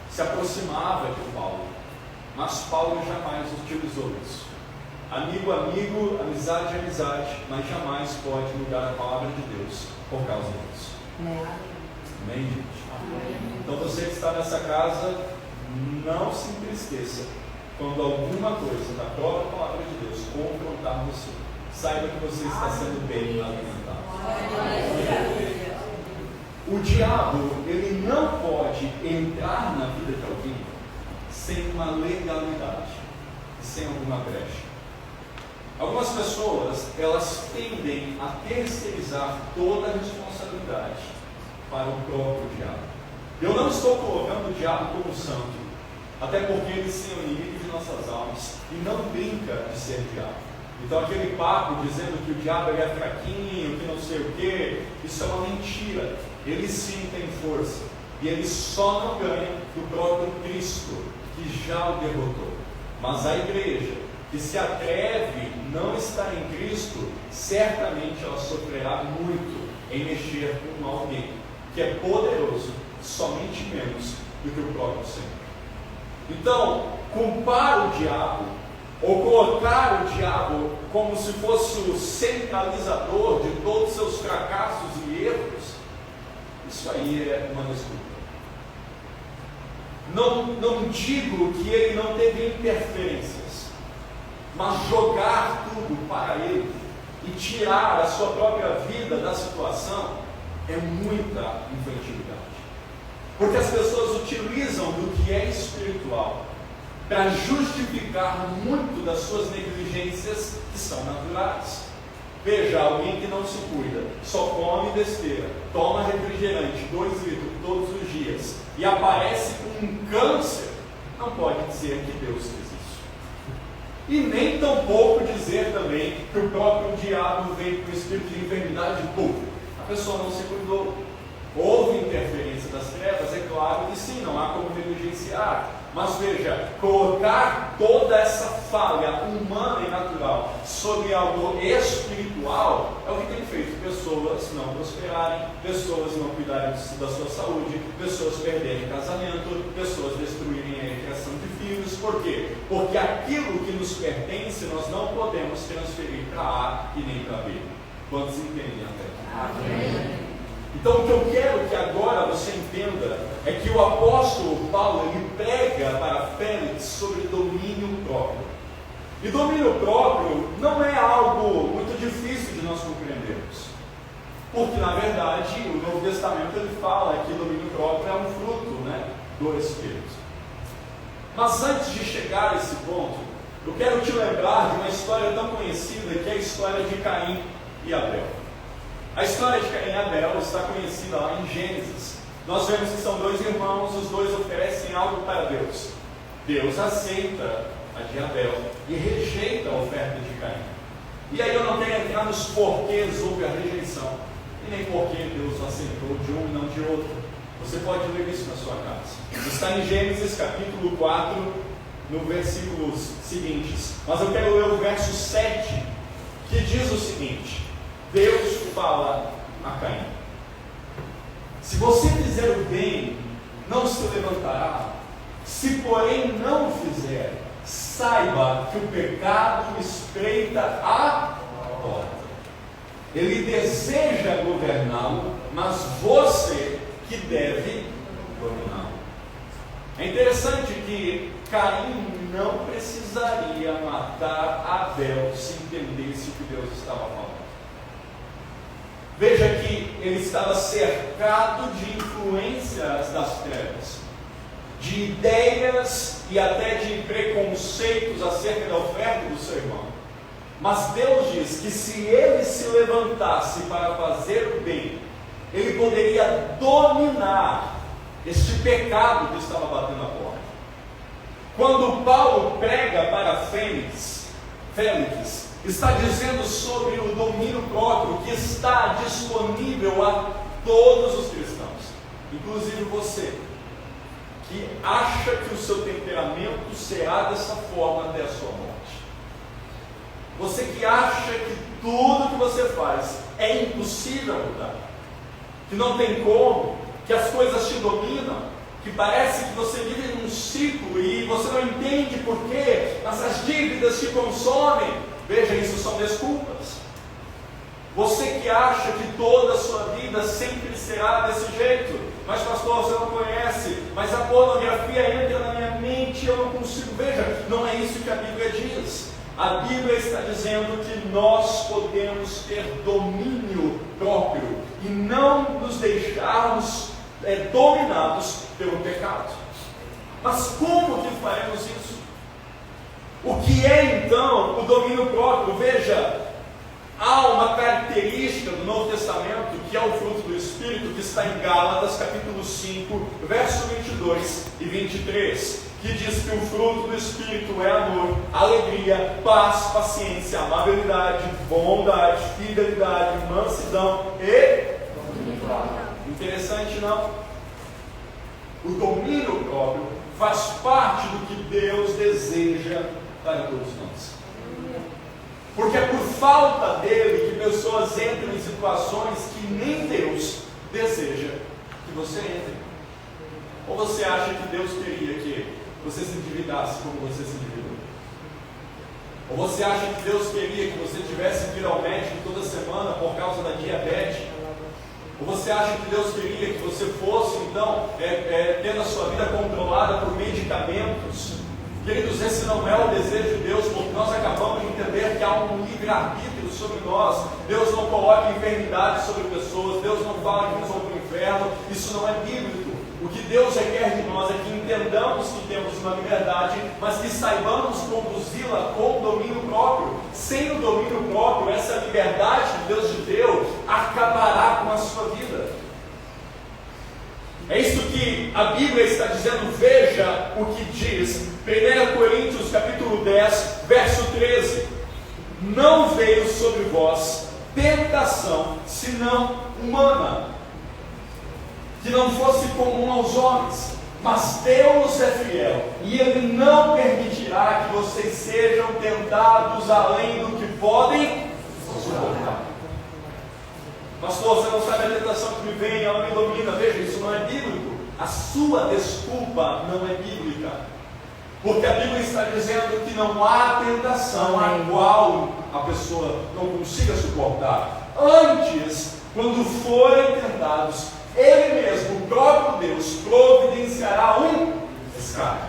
se aproximava de Paulo, mas Paulo jamais utilizou isso. Amigo, amigo, amizade, amizade, mas jamais pode mudar a palavra de Deus por causa disso. Amém, gente? Amém. Então você que está nessa casa, não se entristeça quando alguma coisa da própria palavra de Deus confrontar você. Saiba que você está sendo bem alimentado. O diabo, ele não pode entrar na vida de alguém sem uma legalidade, sem alguma brecha. Algumas pessoas, elas tendem a terceirizar toda a responsabilidade para o próprio diabo. Eu não estou colocando o diabo como santo, até porque ele sim é o inimigo de nossas almas e não brinca de ser diabo. Então aquele papo dizendo que o diabo é fraquinho, que não sei o que, isso é uma mentira. Ele sim tem força, e ele só não ganha do próprio Cristo, que já o derrotou. Mas a igreja que se atreve não estar em Cristo, certamente ela sofrerá muito em mexer com alguém que é poderoso somente menos do que o próprio Senhor. Então, culpar o diabo, ou colocar o diabo como se fosse o centralizador de todos os seus fracassos e erros, isso aí é uma desculpa. Não digo que ele não teve interferências, mas jogar tudo para ele e tirar a sua própria vida da situação é muita infantilidade. Porque as pessoas utilizam do que é espiritual para justificar muito das suas negligências que são naturais. Veja, alguém que não se cuida, só come besteira, toma refrigerante 2 litros todos os dias e aparece com um câncer, não pode dizer que Deus fez isso. E nem tampouco dizer também que o próprio diabo veio com o espírito de enfermidade pura. A pessoa não se cuidou. Houve interferência das trevas? É claro que sim, não há como negligenciar. Mas veja, colocar toda essa falha humana e natural sobre algo espiritual é o que tem feito pessoas não prosperarem, pessoas não cuidarem da sua saúde, pessoas perderem casamento, pessoas destruírem a criação de filhos. Por quê? Porque aquilo que nos pertence nós não podemos transferir para A e nem para B. Quantos entendem até aqui? Amém. Então, o que eu quero que agora você entenda é que o apóstolo Paulo ele prega para Félix sobre domínio próprio. E domínio próprio não é algo muito difícil de nós compreendermos, porque na verdade o Novo Testamento ele fala que domínio próprio é um fruto, do Espírito. Mas antes de chegar a esse ponto, eu quero te lembrar de uma história tão conhecida que é a história de Caim e Abel. A história de Caim e Abel está conhecida lá em Gênesis. Nós vemos que são 2 irmãos, os 2 oferecem algo para Deus. Deus aceita a de Abel e rejeita a oferta de Caim. E aí eu não quero entrar nos porquês houve a rejeição, e nem porque Deus aceitou de um e não de outro. Você pode ler isso na sua casa. Está em Gênesis capítulo 4, no versículos seguintes. Mas eu quero ler o verso 7, que diz o seguinte: Deus fala a Caim: se você fizer o bem, não se levantará. Se porém não fizer, saiba que o pecado espreita a porta. Ele deseja governá-lo, mas você que deve dominá-lo. É interessante que Caim não precisaria matar Abel se entendesse o que Deus estava falando. Veja que ele estava cercado de influências das trevas, de ideias e até de preconceitos acerca da oferta do seu irmão. Mas Deus diz que se ele se levantasse para fazer o bem, ele poderia dominar este pecado que estava batendo a porta. Quando Paulo prega para Félix está dizendo sobre o domínio próprio que está disponível a todos os cristãos, inclusive você, que acha que o seu temperamento será dessa forma até a sua morte. Você que acha que tudo que você faz é impossível mudar, que não tem como, que as coisas te dominam, que parece que você vive num ciclo e você não entende por quê, mas as dívidas te consomem. Veja, isso são desculpas. Você que acha que toda a sua vida sempre será desse jeito, mas pastor, você não conhece, mas a pornografia entra na minha mente e eu não consigo. Veja, não é isso que a Bíblia diz. A Bíblia está dizendo que nós podemos ter domínio próprio e não nos deixarmos dominados pelo pecado. Mas como que faremos isso? O que é então o domínio próprio? Veja, há uma característica do Novo Testamento que é o fruto do Espírito, que está em Gálatas capítulo 5, verso 22 e 23, que diz que o fruto do Espírito é amor, alegria, paz, paciência, amabilidade, bondade, fidelidade, mansidão e domínio. Interessante, não? O domínio próprio faz parte do que Deus deseja para todos nós. Porque é por falta dele que pessoas entram em situações que nem Deus deseja que você entre. Ou você acha que Deus queria que você se endividasse como você se endividou? Ou você acha que Deus queria que você tivesse que ir ao médico toda semana por causa da diabetes? Ou você acha que Deus queria que você fosse, então, tendo a sua vida controlada por medicamentos? Queridos, esse não é o desejo de Deus, porque nós acabamos de entender que há um livre-arbítrio sobre nós. Deus não coloca enfermidade sobre pessoas, Deus não fala que nos vão para o inferno, isso não é bíblico. O que Deus requer de nós é que entendamos que temos uma liberdade, mas que saibamos conduzi-la com domínio próprio. Sem o domínio próprio, essa liberdade que Deus te deu acabará com a sua vida. É isso que a Bíblia está dizendo. Veja o que diz 1 Coríntios capítulo 10, verso 13. Não veio sobre vós tentação, senão humana, que não fosse comum aos homens, mas Deus é fiel, e Ele não permitirá que vocês sejam tentados além do que podem suportar. Pastor, você não sabe a tentação que me vem, ela me domina. Veja, isso não é bíblico. A sua desculpa não é bíblica, porque a Bíblia está dizendo que não há tentação a qual a pessoa não consiga suportar. Antes, quando forem tentados, Ele mesmo, o próprio Deus, providenciará um escape.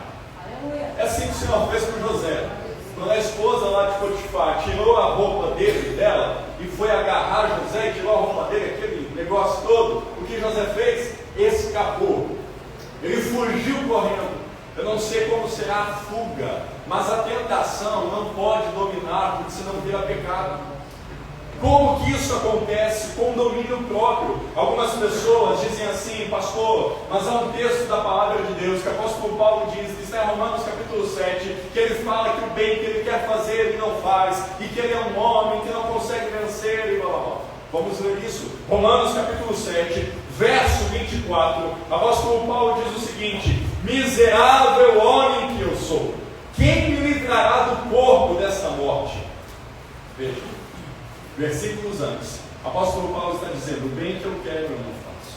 É assim que o Senhor fez com José. Quando a esposa lá de Potifar tirou a roupa dela e foi agarrar José e tirou a roupa dele, aquele negócio todo, o que José fez? Escapou. Ele fugiu correndo. Eu não sei como será a fuga, mas a tentação não pode dominar, porque senão vira pecado. Como que isso acontece? Com domínio próprio. Algumas pessoas dizem assim: pastor, mas há um texto da palavra de Deus que o apóstolo Paulo diz, que está em Romanos capítulo 7, que ele fala que o bem que ele quer fazer ele não faz, e que ele é um homem que não consegue vencer, e blá blá blá. Vamos ler isso? Romanos capítulo 7, verso 24, o apóstolo Paulo diz o seguinte: miserável homem que eu sou, quem me livrará do corpo desta morte? Veja, versículos antes, o apóstolo Paulo está dizendo: o bem que eu quero eu não faço.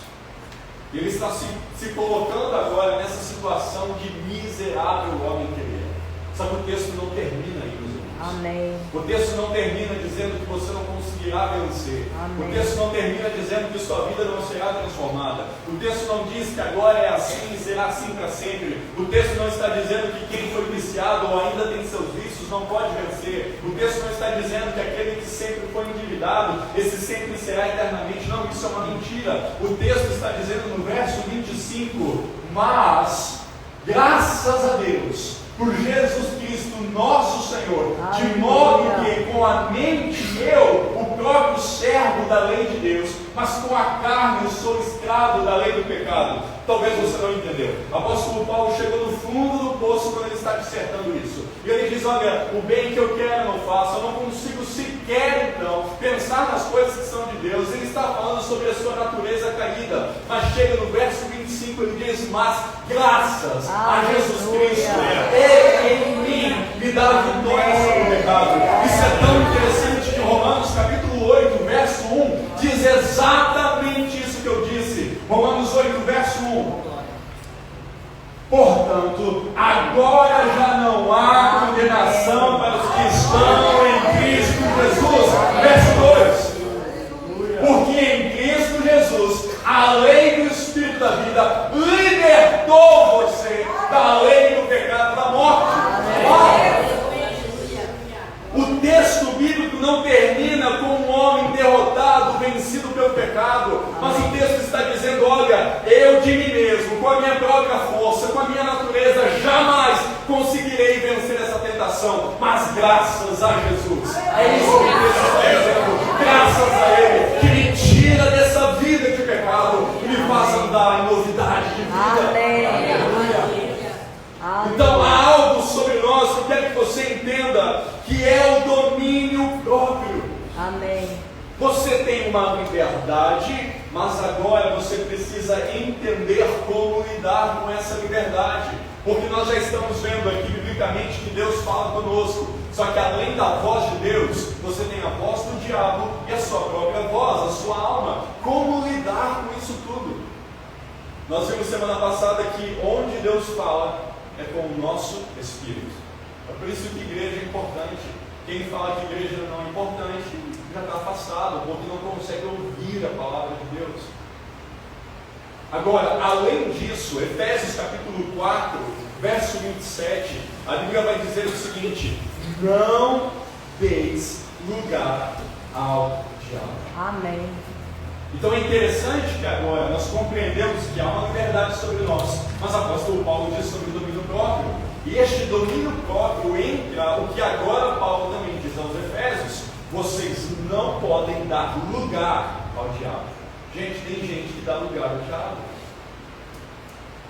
Ele está se colocando agora nessa situação de miserável homem que ele é. Só que o texto não termina aí, meus irmãos. Amém. O texto não termina dizendo que você não conseguirá vencer. Amém. O texto não termina dizendo que sua vida não será transformada. O texto não diz que agora é assim e será assim para sempre. O texto não está dizendo que quem foi viciado ou ainda tem seus vícios não pode vencer. O texto não está dizendo que aquele que sempre foi endividado, esse sempre será eternamente. Não, isso é uma mentira. O texto está dizendo no verso 25: mas, graças a Deus, por Jesus Cristo nosso Senhor, de modo que com a mente eu, o próprio servo da lei de Deus, mas com a carne eu sou escravo da lei do pecado. Talvez você não entendeu. O apóstolo Paulo chegou no fundo do poço quando ele está dissertando isso. E ele diz: olha, o bem que eu quero eu não faço, eu não consigo sequer então pensar nas coisas que são de Deus. Ele está falando sobre a sua natureza caída, mas chega no verso 25, ele diz: mas graças a Jesus Cristo, Ele em mim me dá vitória sobre o pecado. Isso é tão interessante que Romanos capítulo 8, verso 1 diz exatamente isso que eu disse. Romanos 8, verso 1. Portanto, agora já não há condenação para os que estão em Cristo Jesus. Verso 2. Porque em Cristo Jesus a lei do Espírito da vida libertou você da lei do pecado, da morte. O texto bíblico não termina com um homem derrotado, vencido pelo pecado, mas o texto está dizendo: olha, eu de mim mesmo, com a minha própria força, com a minha natureza, jamais conseguirei vencer essa tentação, mas graças a Jesus. É isso que o texto está dizendo. Graças a Ele, que me tira dessa vida de pecado e me faz andar em novidade de vida. Aleluia. Então há algo sobre nós que eu quero que você entenda, que é o domínio próprio. Amém. Você tem uma liberdade, mas agora você precisa entender como lidar com essa liberdade, porque nós já estamos vendo aqui biblicamente que Deus fala conosco. Só que além da voz de Deus, você tem a voz do diabo e a sua própria voz, a sua alma. Como lidar com isso tudo? Nós vimos semana passada que onde Deus fala é com o nosso espírito. É por isso que igreja é importante. Quem fala que igreja não é importante já está afastado, porque não consegue ouvir a palavra de Deus. Agora, além disso, Efésios capítulo 4, verso 27, a Bíblia vai dizer o seguinte: não deis lugar ao diabo. Amém. Então é interessante que agora nós compreendemos que há uma liberdade sobre nós, mas o apóstolo Paulo diz sobre o domínio próprio, e este domínio próprio entra o que agora Paulo também diz aos Efésios: vocês não podem dar lugar ao diabo. Gente, tem gente que dá lugar ao diabo.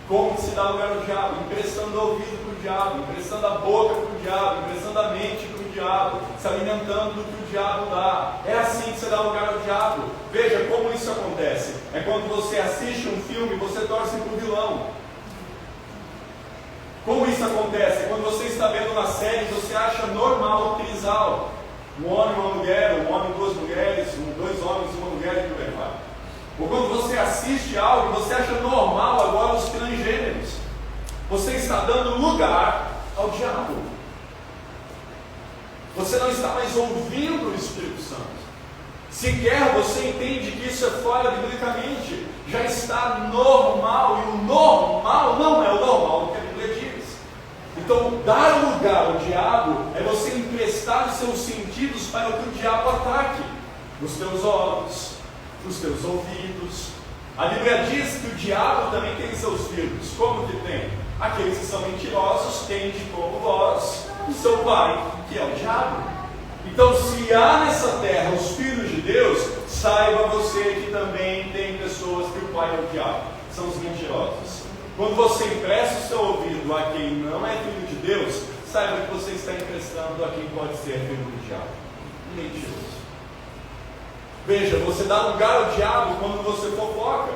Como que se dá lugar ao diabo? Emprestando o ouvido para o diabo, emprestando a boca para o diabo, emprestando a mente para o diabo, se alimentando do que o diabo dá. É assim que você dá lugar ao diabo. Veja como isso acontece. É quando você assiste um filme e você torce para o vilão. Como isso acontece? É quando você está vendo uma série e você acha normal o trisal. Um homem e uma mulher, um homem e duas mulheres, dois homens e uma mulher e por aí vai. Ou quando você assiste algo e você acha normal agora os transgêneros. Você está dando lugar ao diabo. Você não está mais ouvindo o Espírito Santo. Sequer você entende que isso é fora biblicamente. Já está normal, e o normal não é o normal do que a Bíblia diz. Então, dar lugar ao diabo é você emprestar os seus sentidos para que o diabo ataque. Os teus olhos, os teus ouvidos. A Bíblia diz que o diabo também tem seus filhos. Como que tem? Aqueles que são mentirosos têm de como vós o seu pai, que é o diabo. Então, se há nessa terra os filhos de Deus, saiba você que também tem pessoas que o pai é o diabo, são os mentirosos. Quando você empresta o seu ouvido a quem não é filho de Deus, saiba que você está emprestando a quem pode ser filho do diabo. Mentiroso. Veja, você dá lugar ao diabo quando você fofoca.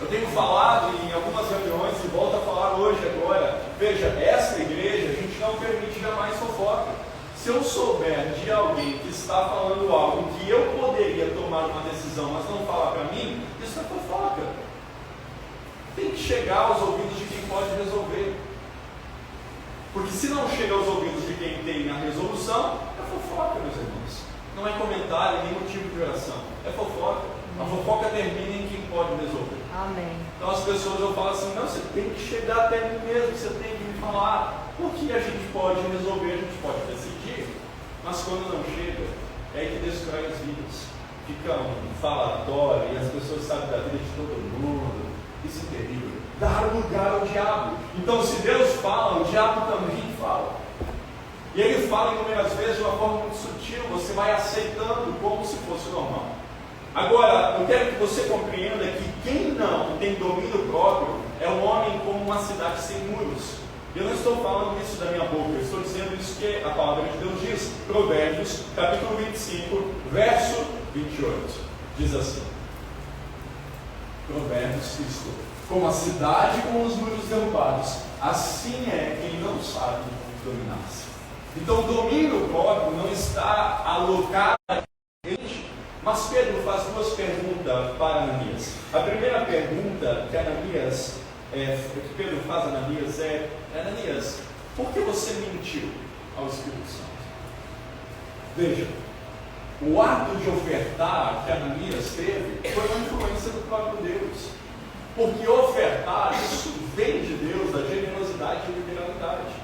Eu tenho falado em algumas reuniões e volto a falar hoje agora. Veja, essa igreja a gente não permite jamais fofoca. Se eu souber de alguém que está falando algo que eu poderia tomar uma decisão, mas não falar para mim, isso é fofoca. Tem que chegar aos ouvidos de quem pode resolver. Porque se não chega aos ouvidos de quem tem a resolução, é fofoca, meus irmãos. Não é comentário, nem motivo de oração. É fofoca. A fofoca termina em quem pode resolver. Amém. Então as pessoas eu falo assim: não, você tem que chegar até mim mesmo, você tem que me falar. O que a gente pode resolver, a gente pode decidir. Mas quando não chega, é aí que destrói as vidas. Fica um falatório e as pessoas sabem da vida de todo mundo. Isso é terrível. Dar lugar ao diabo. Então se Deus fala, o diabo também fala. E ele fala inúmeras vezes de uma forma muito sutil, você vai aceitando como se fosse normal. Agora, eu quero que você compreenda que quem não tem domínio próprio é um homem como uma cidade sem muros. Eu não estou falando isso da minha boca, eu estou dizendo isso que a palavra de Deus diz. Provérbios, capítulo 25, verso 28. Diz assim: Provérbios, Cristo, como a cidade com os muros derrubados, assim é quem não sabe dominar-se. Então, o domínio próprio não está alocado a gente. Mas Pedro faz duas perguntas para Ananias. A primeira pergunta que Pedro faz a Ananias é: Ananias, por que você mentiu ao Espírito Santo? Veja, o ato de ofertar que Ananias teve foi uma influência do próprio Deus. Porque ofertar, isso vem de Deus, da generosidade e liberalidade.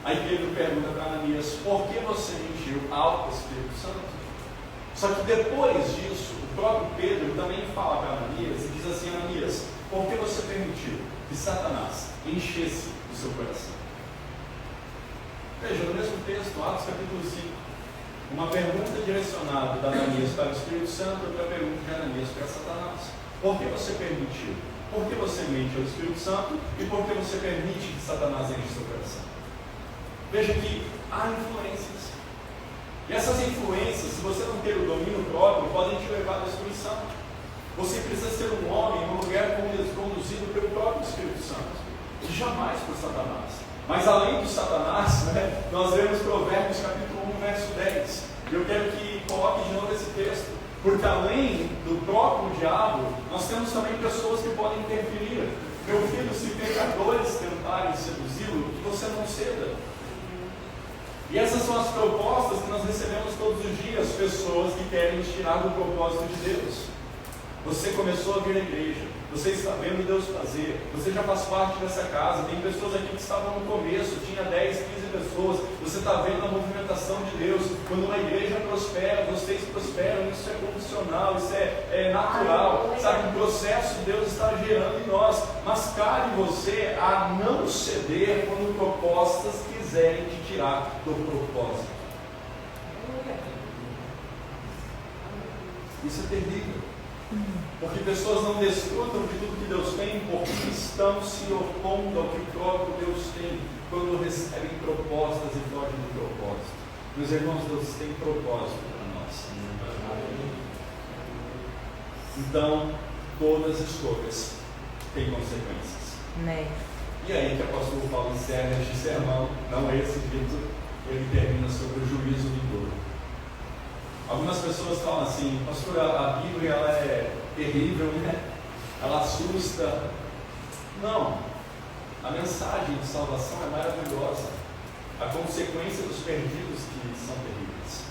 Aí Pedro pergunta para Ananias: por que você mentiu ao Espírito Santo? Só que depois disso, o próprio Pedro também fala para Ananias e diz assim: Ananias, por que você permitiu que Satanás enchesse o seu coração? Veja, no mesmo texto, Atos capítulo 5, uma pergunta direcionada da Ananias para o Espírito Santo, outra pergunta de Ananias para Satanás: por que você permitiu? Por que você mente ao Espírito Santo? E por que você permite que Satanás enche o seu coração? Veja que há influências. E essas influências, se você não ter o domínio próprio, podem te levar à destruição. Você precisa ser um homem, uma mulher conduzido pelo próprio Espírito Santo, e jamais por Satanás. Mas além do Satanás, nós vemos Provérbios capítulo 1, verso 10. E eu quero que coloque de novo esse texto. Porque além do próprio diabo, nós temos também pessoas que podem interferir. Meu filho, se pecadores tentarem seduzi-lo, que você não ceda. E essas são as propostas que nós recebemos todos os dias, pessoas que querem nos tirar do propósito de Deus. Você começou a vir à igreja, você está vendo Deus fazer, você já faz parte dessa casa, tem pessoas aqui que estavam no começo, tinha 10, 15 pessoas, você está vendo a movimentação de Deus. Quando uma igreja prospera, vocês prosperam, isso é condicional, isso é natural, sabe? O processo de Deus está gerando em nós, mas cabe você a não ceder quando propostas quiserem te tirar do propósito. Isso é terrível. Porque pessoas não desfrutam de tudo que Deus tem porque estão se opondo ao que o próprio Deus tem quando recebem propostas e fogem do propósito. Meus irmãos, Deus tem propósito para nós. Então, todas as escolhas têm consequências. Amém. E aí que o apóstolo Paulo encerra este sermão, não é esse dito, ele termina sobre o juízo vindouro. Algumas pessoas falam assim: pastor, a Bíblia ela é terrível, né? Ela assusta. Não, a mensagem de salvação é maravilhosa. A consequência dos perdidos que são terríveis.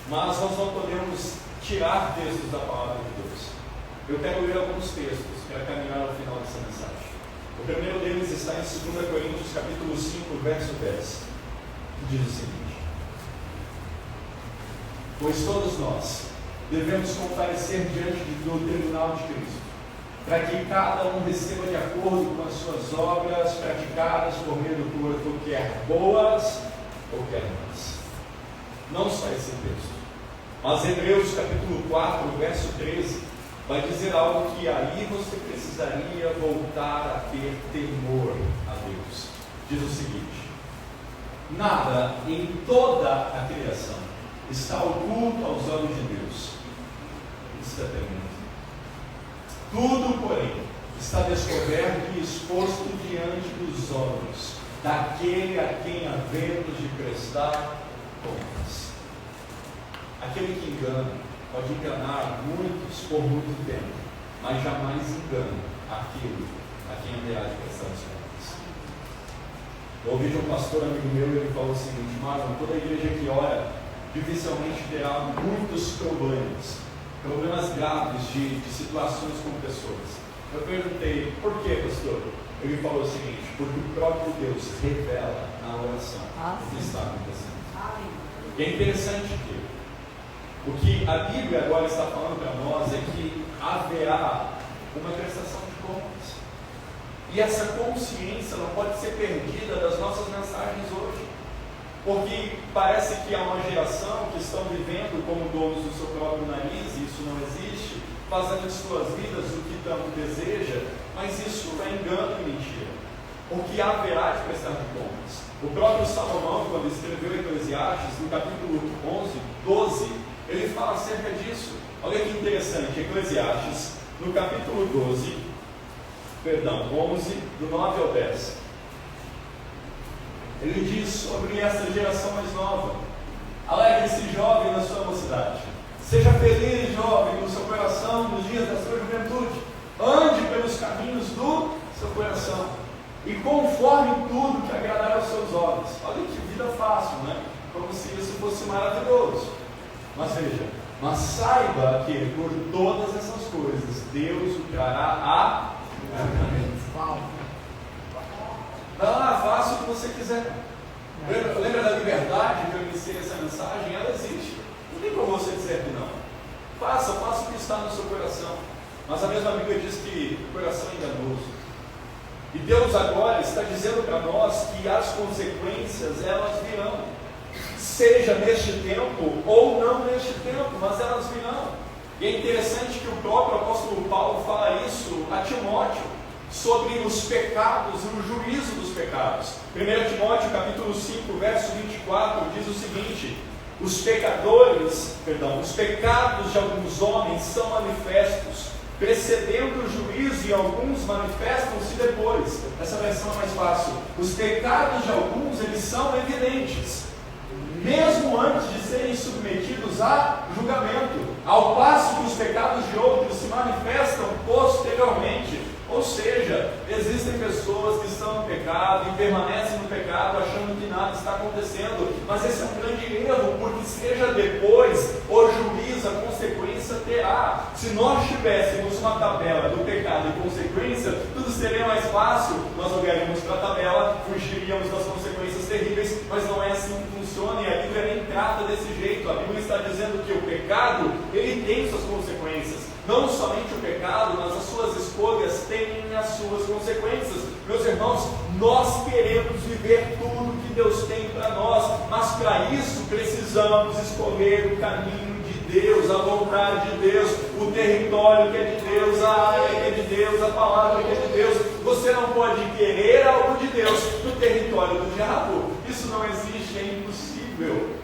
Mas nós não podemos tirar textos da palavra de Deus. Eu quero ler alguns textos para caminhar ao final dessa mensagem. O primeiro deles está em 2 Coríntios capítulo 5, verso 10, que diz o seguinte: pois todos nós devemos comparecer diante do tribunal de Cristo, para que cada um receba de acordo com as suas obras praticadas por meio do corpo, quer boas ou quer más. Não só esse texto, mas Hebreus capítulo 4, verso 13, vai dizer algo que aí você precisaria voltar a ter temor a Deus. Diz o seguinte: nada em toda a criação está oculto aos olhos de Deus. Isso é tremendo. Tudo, porém, está descoberto e exposto diante dos olhos daquele a quem havemos de prestar contas. Aquele que engana pode enganar muitos por muito tempo, mas jamais engana aquele a quem haverá de prestar as contas. Eu ouvi de um pastor amigo meu, ele falou o seguinte: Marlon, toda igreja que ora dificilmente terá muitos problemas graves de situações com pessoas. Eu perguntei: por que, pastor? Ele falou o seguinte: porque o próprio Deus revela na oração o que está acontecendo. E é interessante que o que a Bíblia agora está falando para nós é que haverá uma prestação de contas. E essa consciência não pode ser perdida das nossas mensagens hoje. Porque parece que há uma geração que estão vivendo como donos do seu próprio nariz, e isso não existe, fazendo de suas vidas o que tanto deseja, mas isso é engano e mentira. Porque haverá de prestar de contas. O próprio Salomão, quando escreveu Eclesiastes, no capítulo 12, ele fala acerca disso. Olha que interessante, Eclesiastes, no capítulo 11, do 9 ao 10. Ele diz sobre essa geração mais nova: alegre-se, jovem, na sua mocidade. Seja feliz, jovem, no seu coração, nos dias da sua juventude. Ande pelos caminhos do seu coração e conforme tudo que agradar aos seus olhos. Olha que vida fácil, né? Como se isso fosse maravilhoso. Mas veja, mas saiba que por todas essas coisas Deus o trará a julgamento. Vai lá, faça o que você quiser. Lembra da liberdade que eu iniciei essa mensagem? Ela existe. Não tem como você dizer que não. Faça o que está no seu coração. Mas a mesma Bíblia diz que o coração é enganoso. E Deus agora está dizendo para nós que as consequências, elas virão. Seja neste tempo ou não neste tempo, mas elas virão. E é interessante que o próprio apóstolo Paulo fala isso a Timóteo, sobre os pecados e o juízo dos pecados. 1 Timóteo capítulo 5, verso 24, diz o seguinte: os pecados de alguns homens são manifestos, precedendo o juízo, e alguns manifestam-se depois. Essa versão é mais fácil. Os pecados de alguns, eles são evidentes, mesmo antes de serem submetidos a julgamento. ao passo que os pecados de outros se manifestam posteriormente. Ou seja, existem pessoas que estão no pecado e permanecem no pecado achando que nada está acontecendo, mas esse é um grande erro, porque seja depois o juízo, a consequência terá. Se nós tivéssemos uma tabela do pecado e consequência, tudo seria mais fácil, nós olharíamos para a tabela, fugiríamos das consequências terríveis, mas não é assim que funciona, e a Bíblia nem trata desse jeito. A Bíblia está dizendo que o pecado, ele tem suas consequências. Não somente o pecado, mas as suas escolhas têm as suas consequências. Meus irmãos, nós queremos viver tudo que Deus tem para nós, mas para isso precisamos escolher o caminho de Deus, a vontade de Deus, o território que é de Deus, a área que é de Deus, a palavra que é de Deus. Você não pode querer algo de Deus no território do diabo. Isso não existe, é impossível.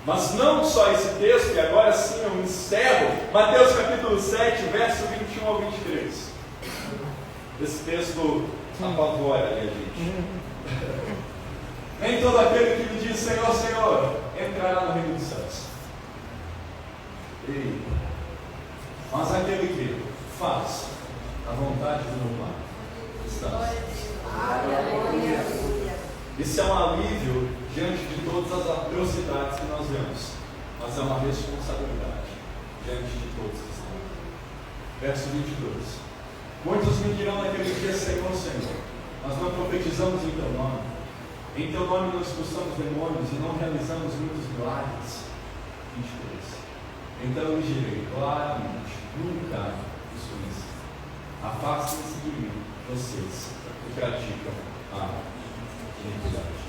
Mas não só esse texto, e agora sim eu encerro, Mateus capítulo 7, verso 21 ao 23. Esse texto apavora a gente. Nem todo aquele que me diz Senhor, Senhor, entrará no reino dos céus. Mas aquele que faz a vontade do meu Pai está. Isso é um alívio diante de todas as atrocidades que nós vemos, mas é uma responsabilidade diante de todos que estão. Verso 22. Muitos me dirão naquele dia, Senhor, Senhor, nós não profetizamos em Teu nome, em Teu nome não expulsamos demônios e não realizamos muitos milagres. 23. Então eu lhes direi claramente, nunca os conheci. Afastem-se de mim, vocês que praticam a iniquidade.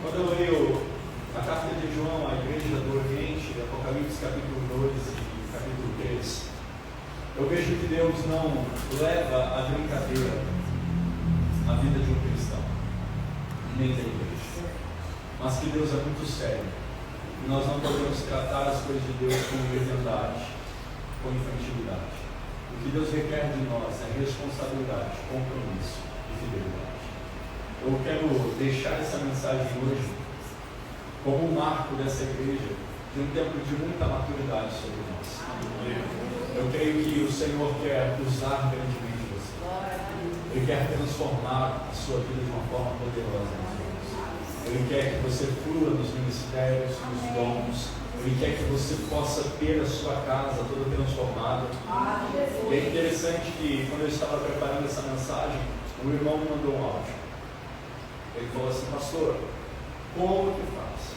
Quando eu leio a carta de João à igreja do Oriente, Apocalipse capítulo 2 e capítulo 3, eu vejo que Deus não leva a brincadeira a vida de um cristão, nem da igreja, mas que Deus é muito sério e nós não podemos tratar as coisas de Deus com leviandade, com infantilidade. O que Deus requer de nós é responsabilidade, compromisso e fidelidade. Eu quero deixar essa mensagem hoje como um marco dessa igreja, de um tempo de muita maturidade sobre nós. Eu creio que o Senhor quer usar grandemente você. Ele quer transformar a sua vida de uma forma poderosa. Ele quer que você flua nos ministérios, nos dons. Ele quer que você possa ter a sua casa toda transformada. E é interessante que quando eu estava preparando essa mensagem, um irmão me mandou um áudio. Ele falou assim: pastor, como que eu faço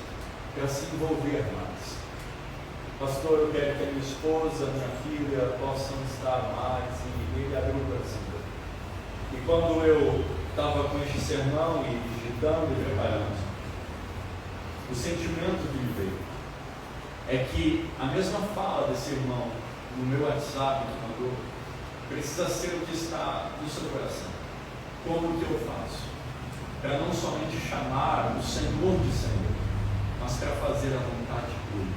para se envolver mais? Pastor, eu quero que a minha esposa, minha filha possam estar mais. E ele abriu o coração. E quando eu estava com este sermão e digitando e preparando, o sentimento que me veio é que a mesma fala desse irmão no meu WhatsApp que mandou precisa ser o que está no seu coração. Como que eu faço para não somente chamar o Senhor de Senhor, mas para fazer a vontade dele?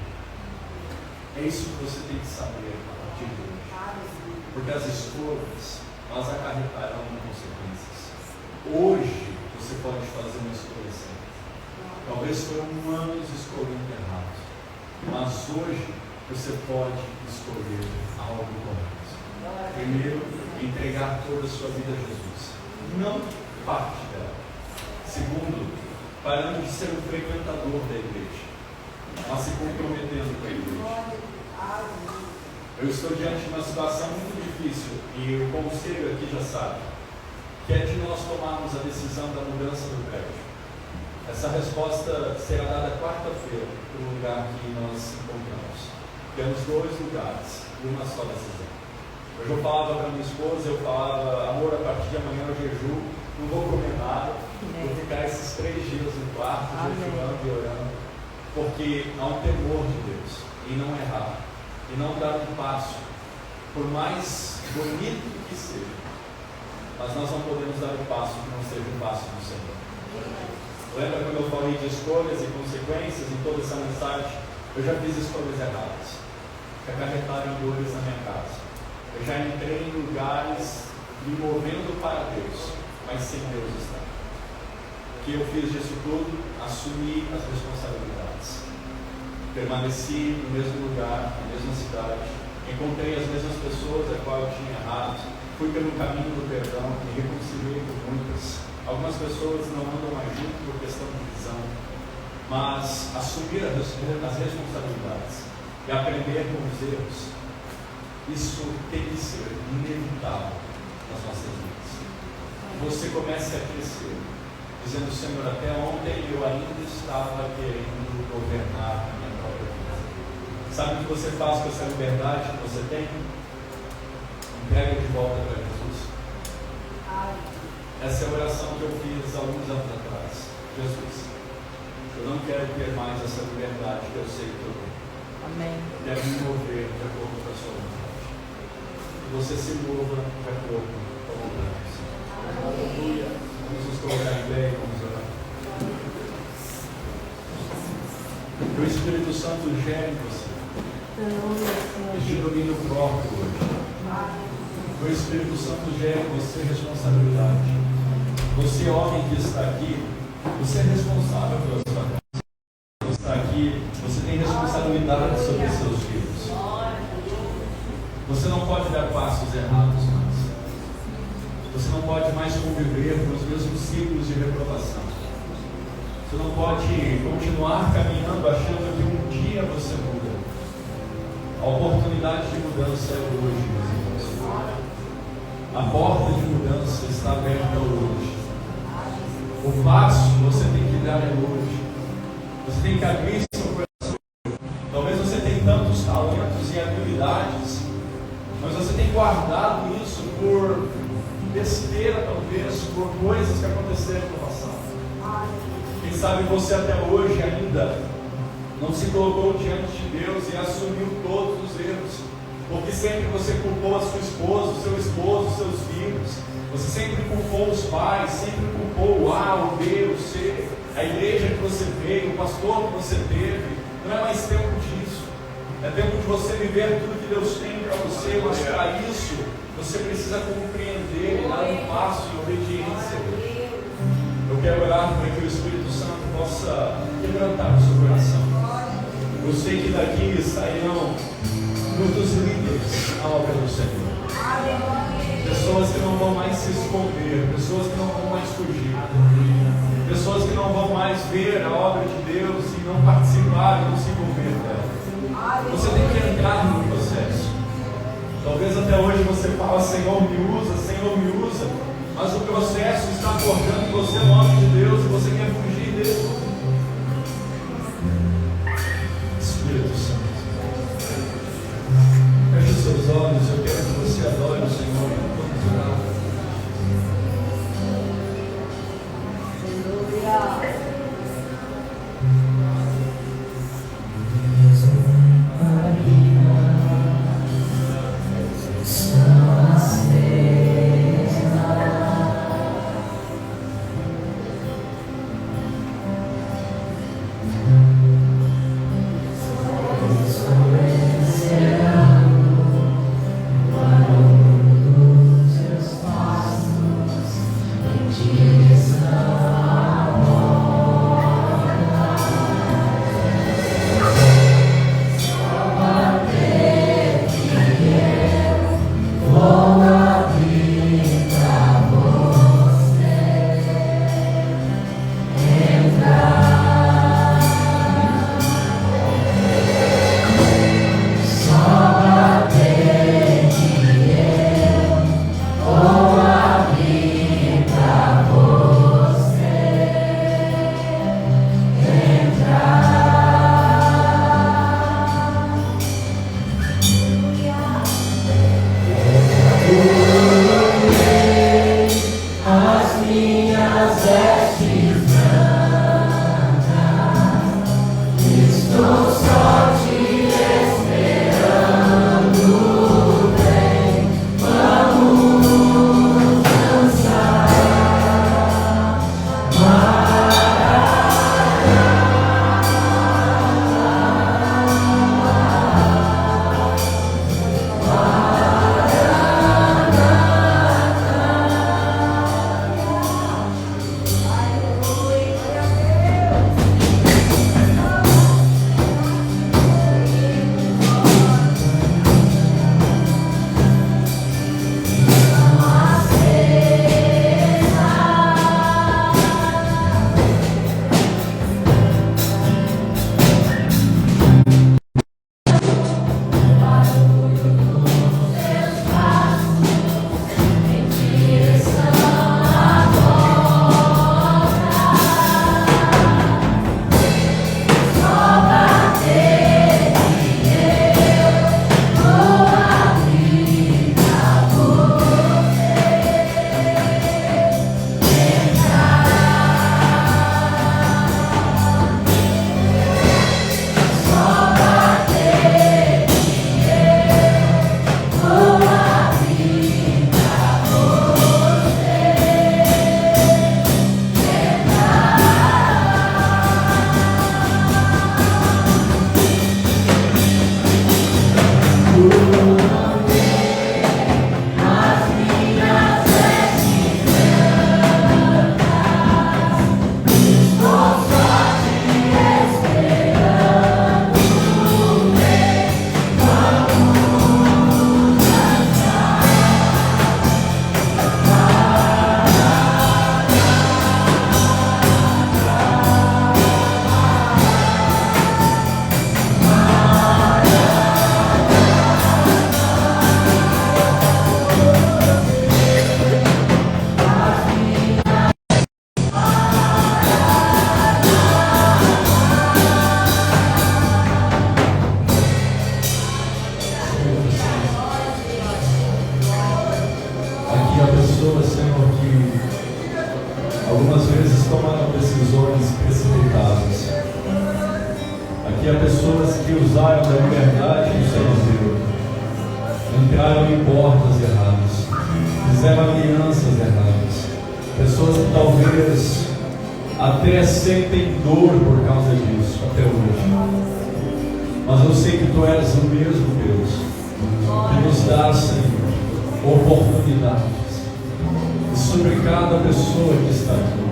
É isso que você tem que saber a partir de hoje, porque as escolhas, elas acarretarão consequências. Hoje você pode fazer uma escolha certa. Talvez foram anos escolhendo errado, mas hoje você pode escolher algo correto. Primeiro, entregar toda a sua vida a Jesus, não parte dela. Segundo, parando de ser um frequentador da igreja, mas se comprometendo com a igreja. Eu estou diante de uma situação muito difícil e o conselho aqui já sabe, que é de nós tomarmos a decisão da mudança do prédio. Essa resposta será dada quarta-feira no lugar que nós nos encontramos. Temos 2 lugares e uma só decisão. Hoje eu falava para minha esposa, eu falava: amor, a partir de amanhã eu jejuo, não vou comer nada, vou ficar esses 3 dias no quarto, jejuando e orando, porque há um temor de Deus em não errar, e não dar um passo, por mais bonito que seja, mas nós não podemos dar um passo que não seja um passo do Senhor. Lembra quando eu falei de escolhas e consequências em toda essa mensagem? Eu já fiz escolhas erradas, que acarretaram dores na minha casa. Eu já entrei em lugares me movendo para Deus, mas sem Deus estar. O que eu fiz disso tudo? Assumi as responsabilidades. permaneci no mesmo lugar, na mesma cidade, encontrei as mesmas pessoas a qual eu tinha errado, fui pelo caminho do perdão, me reconciliei com muitas. Algumas pessoas não andam mais junto por questão de visão, mas assumir as responsabilidades e aprender com os erros, isso tem que ser inevitável nas nossas vidas. Você começa a crescer, dizendo: Senhor, até ontem eu ainda estava querendo governar a minha própria vida. Sabe o que você faz com essa liberdade que você tem? Entrega de volta para Jesus. Essa é a oração que eu fiz alguns anos atrás. Jesus, eu não quero ter mais essa liberdade que eu sei que eu tenho. Amém. Eu quero me mover de acordo com a sua vontade. Que você se mova de acordo com a vontade do Senhor. Aleluia. Vamos nos colocar em pé e vamos orar. Que o Espírito Santo gere em você este domínio próprio hoje. Que o Espírito Santo gere em você responsabilidade. Você, homem que está aqui, você é responsável pela sua casa. Você está aqui, você tem responsabilidade sobre os seus filhos. Você não pode dar passos errados mais. Você não pode mais conviver com os mesmos ciclos de reprovação. Você não pode continuar caminhando achando que um dia você muda. A oportunidade de mudança é hoje, meus irmãos. A porta de mudança está aberta hoje. O passo que você tem que dar é hoje. Você tem que abrir seu coração. Talvez você tenha tantos talentos e habilidades, mas você tem guardado isso por besteira, talvez, por coisas que aconteceram no passado. Quem sabe você até hoje ainda não se colocou diante de Deus e assumiu todos os erros, porque sempre você culpou a sua esposa, o seu esposo, os seus filhos. Você sempre culpou os pais, sempre culpou o A, o B, o C, a igreja que você veio, o pastor que você teve. Não é mais tempo disso. É tempo de você viver tudo que Deus tem para você, mas para isso você precisa compreender e dar um passo em obediência. Eu quero orar para que o Espírito Santo possa quebrantar o seu coração. Eu sei que daqui sairão muitos líderes na obra do Senhor. Pessoas que não vão mais se esconder, pessoas que não vão mais fugir, pessoas que não vão mais ver a obra de Deus e não participar e não se envolver dela. Você tem que entrar no processo. Talvez até hoje você fala: Senhor me usa, mas o processo está forjando você no nome de Deus e você quer fugir dele. Espírito Santo, feche os seus olhos, eu quero que você adore o Senhor. Vamos orar. Wow. Oportunidades. E sobre cada pessoa que está aqui,